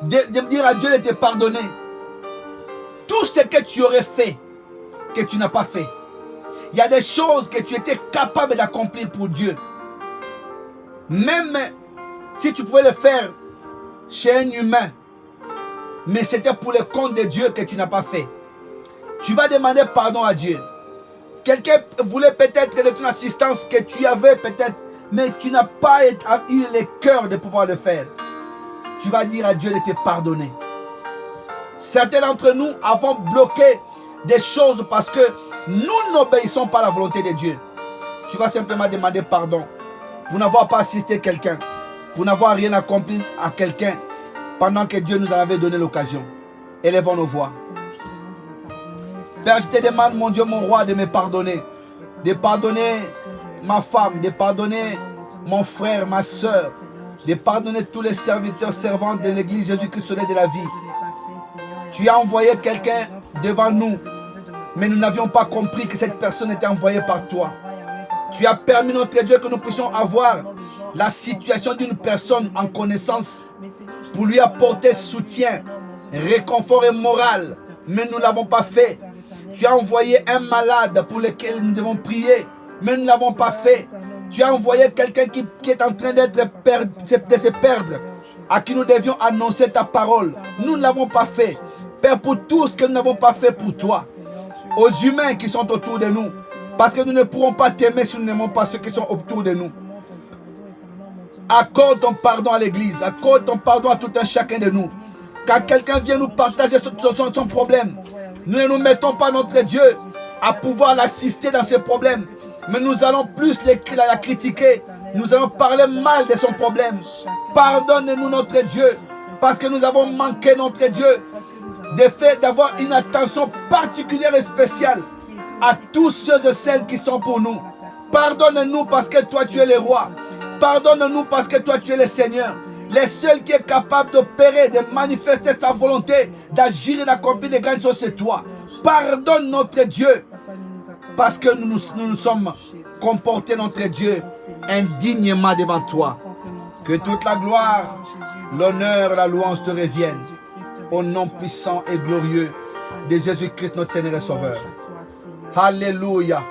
de dire à Dieu de te pardonner. Tout ce que tu aurais fait, que tu n'as pas fait. Il y a des choses que tu étais capable d'accomplir pour Dieu. Même si tu pouvais le faire chez un humain, mais c'était pour le compte de Dieu que tu n'as pas fait. Tu vas demander pardon à Dieu. Quelqu'un voulait peut-être de ton assistance que tu avais peut-être, mais tu n'as pas eu le cœur de pouvoir le faire. Tu vas dire à Dieu de te pardonner. Certains d'entre nous avons bloqué des choses parce que nous n'obéissons pas à la volonté de Dieu. Tu vas simplement demander pardon pour n'avoir pas assisté quelqu'un, pour n'avoir rien accompli à quelqu'un pendant que Dieu nous en avait donné l'occasion. Élevons nos voix. Père, je te demande, mon Dieu, mon roi, de me pardonner. De pardonner ma femme, de pardonner mon frère, ma soeur, de pardonner tous les serviteurs, servantes de l'église Jésus-Christ Soleil de la vie. Tu as envoyé quelqu'un devant nous, mais nous n'avions pas compris que cette personne était envoyée par toi. Tu as permis, notre Dieu, que nous puissions avoir la situation d'une personne en connaissance pour lui apporter soutien, réconfort et moral, mais nous ne l'avons pas fait. Tu as envoyé un malade pour lequel nous devons prier, mais nous ne l'avons pas fait. Tu as envoyé quelqu'un qui est en train de se perdre, à qui nous devions annoncer ta parole. Nous ne l'avons pas fait. Père, pour tout ce que nous n'avons pas fait pour toi, aux humains qui sont autour de nous, parce que nous ne pourrons pas t'aimer si nous n'aimons pas ceux qui sont autour de nous. Accorde ton pardon à l'église, accorde ton pardon à tout un chacun de nous. Quand quelqu'un vient nous partager son problème, nous ne nous mettons pas, notre Dieu, à pouvoir l'assister dans ses problèmes, mais nous allons plus la critiquer. Nous allons parler mal de son problème. Pardonne-nous, notre Dieu, parce que nous avons manqué, notre Dieu, de fait d'avoir une attention particulière et spéciale à tous ceux et celles qui sont pour nous. Pardonne-nous parce que toi tu es le roi. Pardonne-nous parce que toi tu es le Seigneur. Le seul qui est capable d'opérer, de manifester sa volonté, d'agir et d'accomplir les grandes choses, c'est toi. Pardonne notre Dieu parce que nous nous sommes comportés, notre Dieu, indignement devant toi. Que toute la gloire, l'honneur, la louange te reviennent. Au nom puissant et glorieux de Jésus-Christ, notre Seigneur et Sauveur. Alléluia.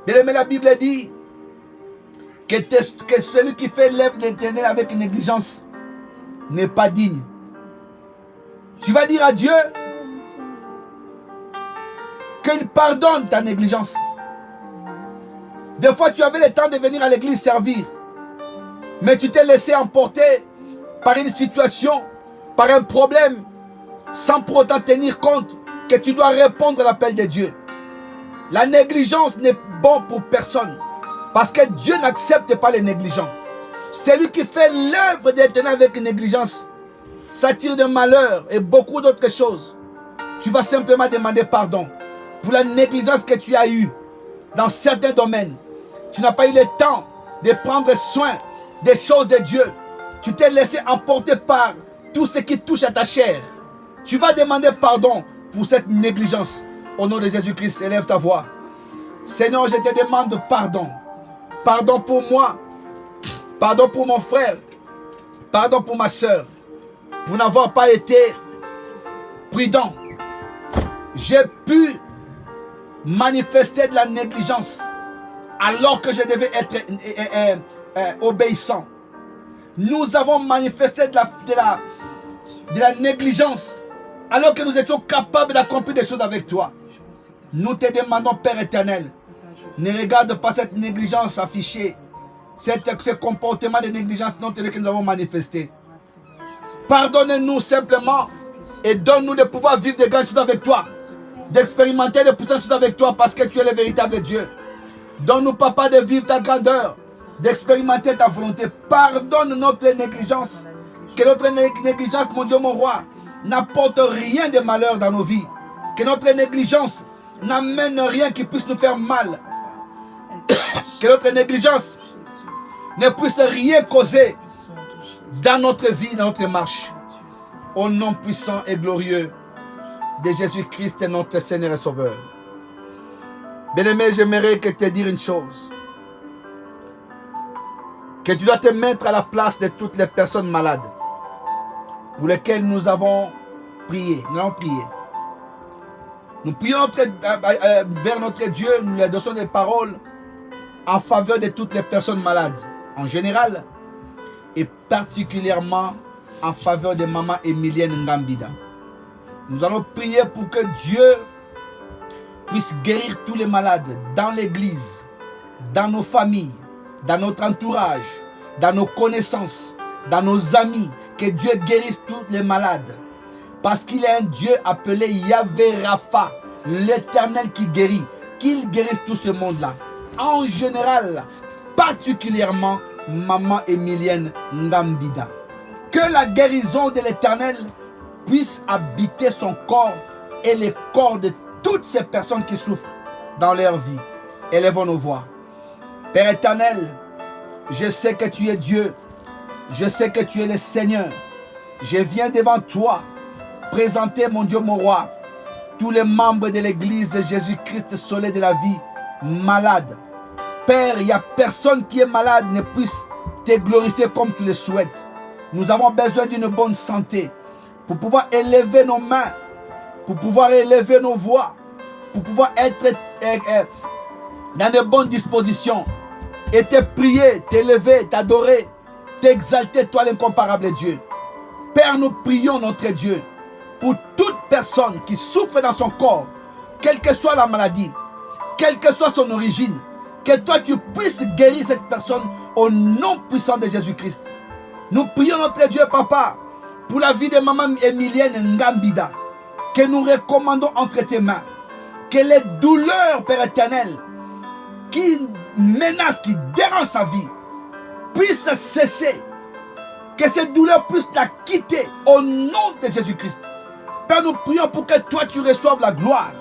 Bien-aimé, la Bible dit que celui qui fait l'œuvre de l'Éternel avec négligence n'est pas digne. Tu vas dire à Dieu qu'il pardonne ta négligence. Des fois, tu avais le temps de venir à l'église servir, mais tu t'es laissé emporter par une situation, par un problème, sans pour autant tenir compte que tu dois répondre à l'appel de Dieu. La négligence n'est bon pour personne, parce que Dieu n'accepte pas les négligents. Celui qui fait l'œuvre de l'Éternel avec négligence s'attire de malheur et beaucoup d'autres choses. Tu vas simplement demander pardon pour la négligence que tu as eue dans certains domaines. Tu n'as pas eu le temps de prendre soin des choses de Dieu. Tu t'es laissé emporter par tout ce qui touche à ta chair. Tu vas demander pardon pour cette négligence. Au nom de Jésus-Christ, élève ta voix. Seigneur, je te demande pardon. Pardon pour moi. Pardon pour mon frère. Pardon pour ma soeur. Pour n'avoir pas été prudent. J'ai pu manifester de la négligence alors que je devais être obéissant. Nous avons manifesté de la négligence alors que nous étions capables d'accomplir des choses avec toi. Nous te demandons, Père éternel, Ne regarde pas cette négligence affichée, ce comportement de négligence non tel que nous avons manifesté. Pardonne-nous simplement et donne-nous de pouvoir vivre de grandes choses avec toi, d'expérimenter de puissantes choses avec toi parce que tu es le véritable Dieu. Donne-nous, Papa, de vivre ta grandeur, d'expérimenter ta volonté. Pardonne notre négligence. Que notre négligence, mon Dieu, mon roi, n'apporte rien de malheur dans nos vies. Que notre négligence n'amène rien qui puisse nous faire mal. Que notre négligence ne puisse rien causer dans notre vie, dans notre marche. Au nom puissant et glorieux de Jésus-Christ, notre Seigneur et Sauveur. Bien-aimé, j'aimerais te dire une chose. Que tu dois te mettre à la place de toutes les personnes malades pour lesquelles nous avons prié. Nous avons prié. Nous prions vers notre Dieu, nous lui adressons des paroles en faveur de toutes les personnes malades, en général, et particulièrement en faveur de Maman Emilienne Ngambida. Nous allons prier pour que Dieu puisse guérir tous les malades dans l'église, dans nos familles, dans notre entourage, dans nos connaissances, dans nos amis, que Dieu guérisse tous les malades. Parce qu'il est un Dieu appelé Yahvé Rapha, l'Éternel qui guérit, qu'il guérisse tout ce monde-là. En général, particulièrement Maman Emilienne Ngambida. Que la guérison de l'Éternel puisse habiter son corps et les corps de toutes ces personnes qui souffrent dans leur vie. Élevons nos voix. Père éternel, je sais que tu es Dieu. Je sais que tu es le Seigneur. Je viens devant toi présenter, mon Dieu, mon roi, tous les membres de l'église de Jésus-Christ, soleil de la vie, malades. Père, il n'y a personne qui est malade ne puisse te glorifier comme tu le souhaites. Nous avons besoin d'une bonne santé pour pouvoir élever nos mains, pour pouvoir élever nos voix, pour pouvoir être dans de bonnes dispositions et te prier, t'élever, t'adorer, t'exalter, toi l'incomparable Dieu. Père, nous prions notre Dieu pour toute personne qui souffre dans son corps, quelle que soit la maladie, quelle que soit son origine, que toi tu puisses guérir cette personne au nom puissant de Jésus-Christ. Nous prions notre Dieu, Papa, pour la vie de Maman Emilienne Ngambida, que nous recommandons entre tes mains. Que les douleurs, Père éternel, qui menacent, qui dérangent sa vie, puissent cesser. Que ces douleurs puissent la quitter au nom de Jésus-Christ. Père, nous prions pour que toi tu reçoives la gloire.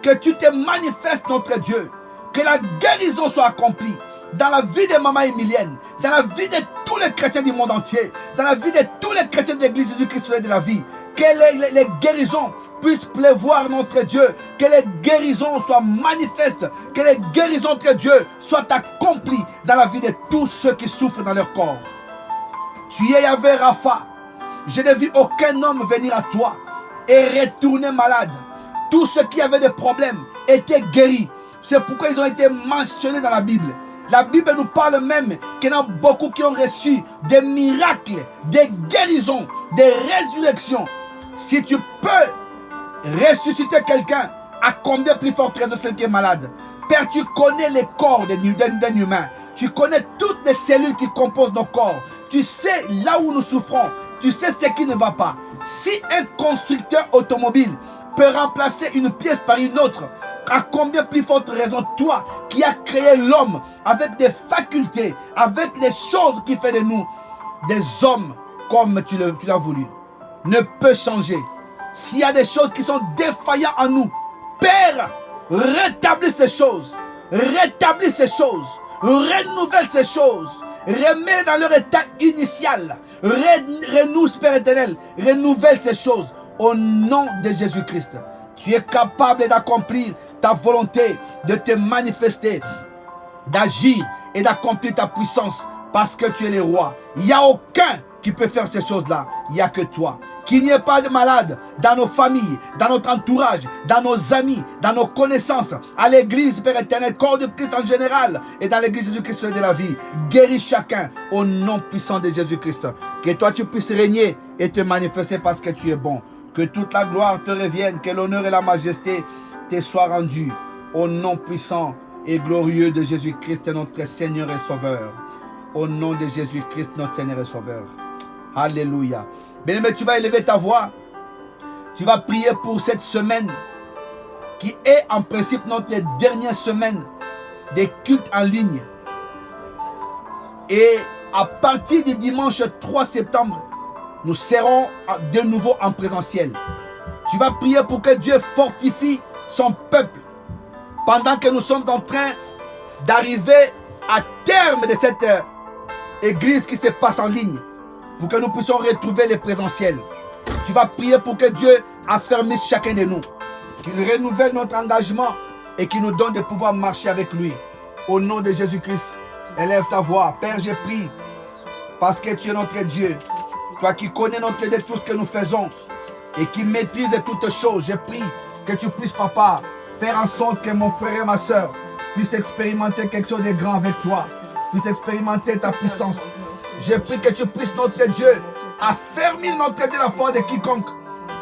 Que tu te manifestes, notre Dieu. Que la guérison soit accomplie dans la vie de Maman Emilienne, dans la vie de tous les chrétiens du monde entier, dans la vie de tous les chrétiens de l'église Jésus-Christ de la vie. Que les guérisons puissent pleuvoir, notre Dieu. Que les guérisons soient manifestes. Que les guérisons, notre Dieu, soient accomplies dans la vie de tous ceux qui souffrent dans leur corps. Tu es Yahvé Rapha. Je n'ai vu aucun homme venir à toi et retourner malade. Tous ceux qui avaient des problèmes étaient guéris. C'est pourquoi ils ont été mentionnés dans la Bible. La Bible nous parle même qu'il y en a beaucoup qui ont reçu des miracles, des guérisons, des résurrections. Si tu peux ressusciter quelqu'un, à combien plus forte raison celui qui est malade? Père, tu connais les corps d'un humain. Tu connais toutes les cellules qui composent nos corps. Tu sais là où nous souffrons. Tu sais ce qui ne va pas. Si un constructeur automobile peut remplacer une pièce par une autre, à combien plus forte raison toi qui as créé l'homme avec des facultés, avec les choses qui fait de nous des hommes comme tu l'as voulu, ne peut changer. S'il y a des choses qui sont défaillantes en nous, Père, rétablis ces choses, rétablis ces choses, renouvelle ces choses, remets dans leur état initial, renouvelle, Père éternel, renouvelle ces choses au nom de Jésus-Christ. Tu es capable d'accomplir ta volonté, de te manifester, d'agir et d'accomplir ta puissance parce que tu es le roi. Il n'y a aucun qui peut faire ces choses-là. Il n'y a que toi. Qu'il n'y ait pas de malades dans nos familles, dans notre entourage, dans nos amis, dans nos connaissances, à l'église, Père éternel, corps de Christ en général et dans l'église Jésus-Christ de la vie. Guéris chacun au nom puissant de Jésus-Christ. Que toi tu puisses régner et te manifester parce que tu es bon. Que toute la gloire te revienne, que l'honneur et la majesté te soient rendus au nom puissant et glorieux de Jésus-Christ, notre Seigneur et Sauveur. Au nom de Jésus-Christ, notre Seigneur et Sauveur. Alléluia. Bien-aimé, tu vas élever ta voix. Tu vas prier pour cette semaine qui est en principe notre dernière semaine des cultes en ligne. Et à partir du dimanche 3 septembre, nous serons de nouveau en présentiel. Tu vas prier pour que Dieu fortifie son peuple pendant que nous sommes en train d'arriver à terme de cette église qui se passe en ligne, pour que nous puissions retrouver les présentiels. Tu vas prier pour que Dieu affermisse chacun de nous, qu'il renouvelle notre engagement et qu'il nous donne de pouvoir marcher avec lui. Au nom de Jésus-Christ, élève ta voix. Père, j'ai prié parce que tu es notre Dieu, toi qui connais notre Dieu, tout ce que nous faisons et qui maîtrise toutes choses. J'ai prié que tu puisses, papa, faire en sorte que mon frère et ma soeur puissent expérimenter quelque chose de grand avec toi, puissent expérimenter ta puissance. J'ai prié que tu puisses, notre Dieu, affermir notre Dieu la foi de quiconque.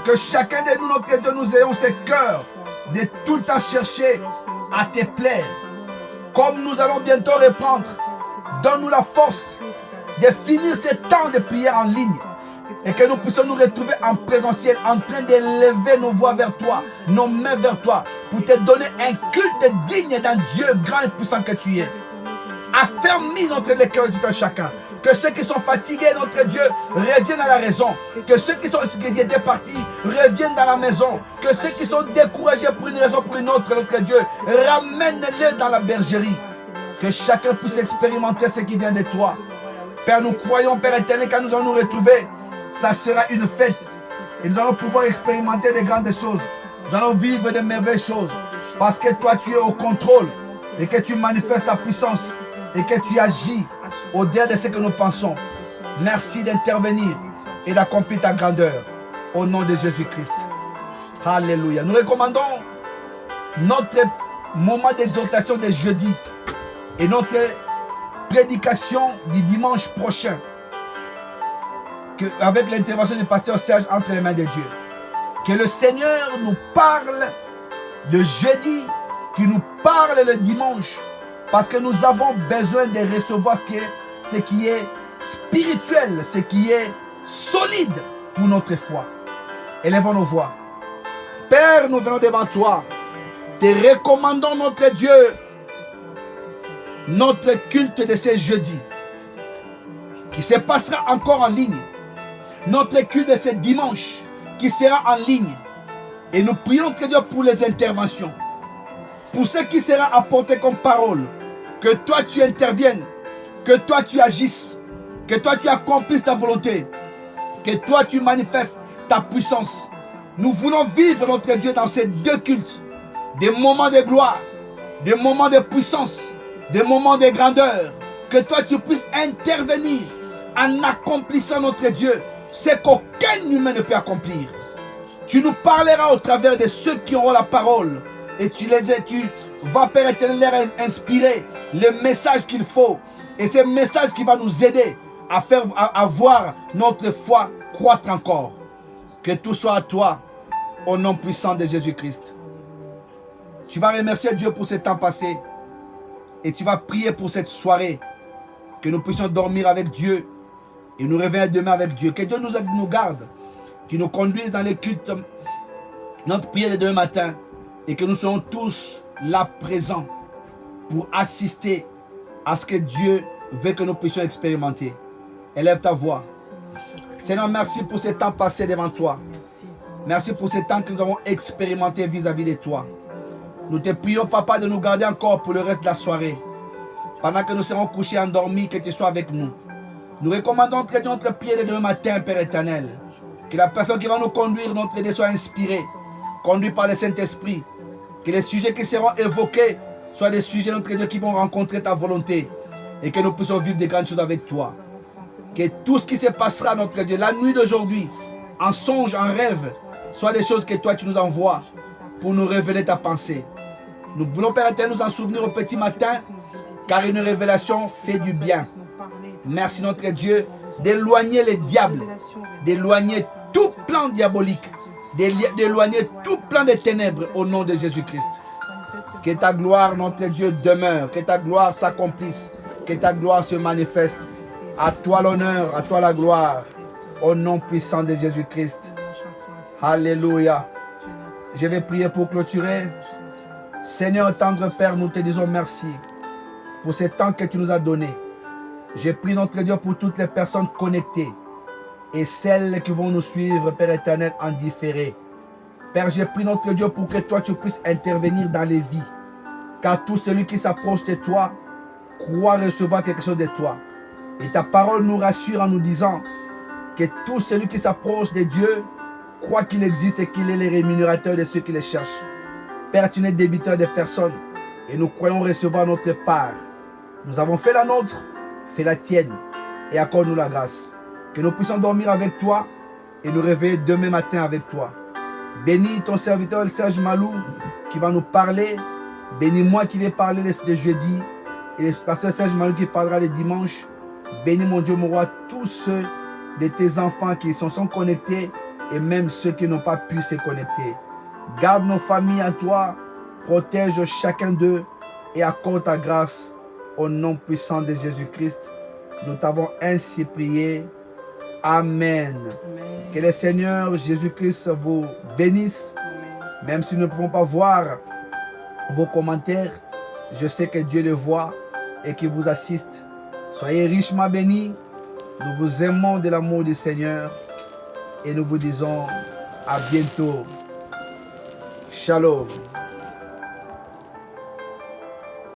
Que chacun de nous, notre Dieu, nous ayons ce cœur de tout à chercher à te plaire. Comme nous allons bientôt reprendre, donne-nous la force de finir ce temps de prière en ligne et que nous puissions nous retrouver en présentiel, en train d'élever nos voix vers toi, nos mains vers toi, pour te donner un culte digne d'un Dieu grand et puissant que tu es. Affermis notre cœur de tout un chacun. Que ceux qui sont fatigués, notre Dieu, reviennent à la raison. Que ceux qui étaient partis reviennent dans la maison. Que ceux qui sont découragés pour une raison ou pour une autre, notre Dieu, ramène-les dans la bergerie. Que chacun puisse expérimenter ce qui vient de toi. Père, nous croyons, Père éternel, quand nous allons nous retrouver, ça sera une fête. Et nous allons pouvoir expérimenter de grandes choses. Nous allons vivre de merveilleuses choses. Parce que toi, tu es au contrôle. Et que tu manifestes ta puissance. Et que tu agis au-delà de ce que nous pensons. Merci d'intervenir et d'accomplir ta grandeur. Au nom de Jésus-Christ. Alléluia. Nous recommandons notre moment d'exhortation de jeudi et notre prédication du dimanche prochain, avec l'intervention du pasteur Serge entre les mains de Dieu. Que le Seigneur nous parle le jeudi, qu'il nous parle le dimanche, parce que nous avons besoin de recevoir ce qui est spirituel, ce qui est solide pour notre foi. Élevons nos voix. Père, nous venons devant toi. Te recommandons, notre Dieu, notre culte de ce jeudi, qui se passera encore en ligne. Notre culte de ce dimanche, qui sera en ligne. Et nous prions, notre Dieu, pour les interventions. Pour ce qui sera apporté comme parole. Que toi tu interviennes, que toi tu agisses, que toi tu accomplisses ta volonté, que toi tu manifestes ta puissance. Nous voulons vivre, notre Dieu, dans ces deux cultes, des moments de gloire, des moments de puissance, des moments de grandeur. Que toi tu puisses intervenir en accomplissant, notre Dieu, ce qu'aucun humain ne peut accomplir. Tu nous parleras au travers de ceux qui auront la parole. Et tu vas, Père éternel, leur inspirer le message qu'il faut. Et ce message qui va nous aider à voir notre foi croître encore. Que tout soit à toi, au nom puissant de Jésus-Christ. Tu vas remercier Dieu pour ce temps passé. Et tu vas prier pour cette soirée. Que nous puissions dormir avec Dieu. Et nous réveiller demain avec Dieu. Que Dieu nous garde. Qu'il nous conduise dans les cultes. Notre prière de demain matin. Et que nous soyons tous là présents pour assister à ce que Dieu veut que nous puissions expérimenter. Élève ta voix. Seigneur, merci pour ce temps passé devant toi. Merci pour ce temps que nous avons expérimenté vis-à-vis de toi. Nous te prions, Papa, de nous garder encore pour le reste de la soirée. Pendant que nous serons couchés endormis, que tu sois avec nous. Nous recommandons notre prière de demain matin, Père éternel. Que la personne qui va nous conduire, notre Dieu, soit inspirée, conduite par le Saint-Esprit. Que les sujets qui seront évoqués soient des sujets, notre Dieu, qui vont rencontrer ta volonté. Et que nous puissions vivre des grandes choses avec toi. Que tout ce qui se passera, notre Dieu, la nuit d'aujourd'hui, en songe, en rêve, soit des choses que toi tu nous envoies pour nous révéler ta pensée. Nous voulons, Père éternel, nous en souvenir au petit matin, car une révélation fait du bien. Merci, notre Dieu, d'éloigner les diables, d'éloigner tout plan diabolique, d'éloigner tout plan de ténèbres au nom de Jésus-Christ. Que ta gloire, notre Dieu, demeure. Que ta gloire s'accomplisse. Que ta gloire se manifeste. À toi l'honneur, à toi la gloire. Au nom puissant de Jésus-Christ. Alléluia. Je vais prier pour clôturer. Seigneur, tendre Père, nous te disons merci pour ce temps que tu nous as donné. Je prie, notre Dieu, pour toutes les personnes connectées et celles qui vont nous suivre, Père éternel, en différé. Père, je prie, notre Dieu, pour que toi, tu puisses intervenir dans les vies. Car tout celui qui s'approche de toi croit recevoir quelque chose de toi. Et ta parole nous rassure en nous disant que tout celui qui s'approche de Dieu croit qu'il existe et qu'il est le rémunérateur de ceux qui le cherchent. Père, tu n'es débiteur de personne et nous croyons recevoir notre part. Nous avons fait la nôtre, fais la tienne et accorde-nous la grâce. Que nous puissions dormir avec toi et nous réveiller demain matin avec toi. Bénis ton serviteur Serge Malou qui va nous parler. Bénis moi qui vais parler le jeudi et le pasteur Serge Malou qui parlera le dimanche. Bénis mon Dieu, mon roi, tous ceux de tes enfants qui sont connectés et même ceux qui n'ont pas pu se connecter. Garde nos familles à toi, protège chacun d'eux et accorde ta grâce au nom puissant de Jésus-Christ. Nous t'avons ainsi prié. Amen. Amen. Que le Seigneur Jésus-Christ vous bénisse. Amen. Même si nous ne pouvons pas voir vos commentaires, je sais que Dieu les voit et qu'il vous assiste. Soyez richement bénis. Nous vous aimons de l'amour du Seigneur et nous vous disons à bientôt. Shalom.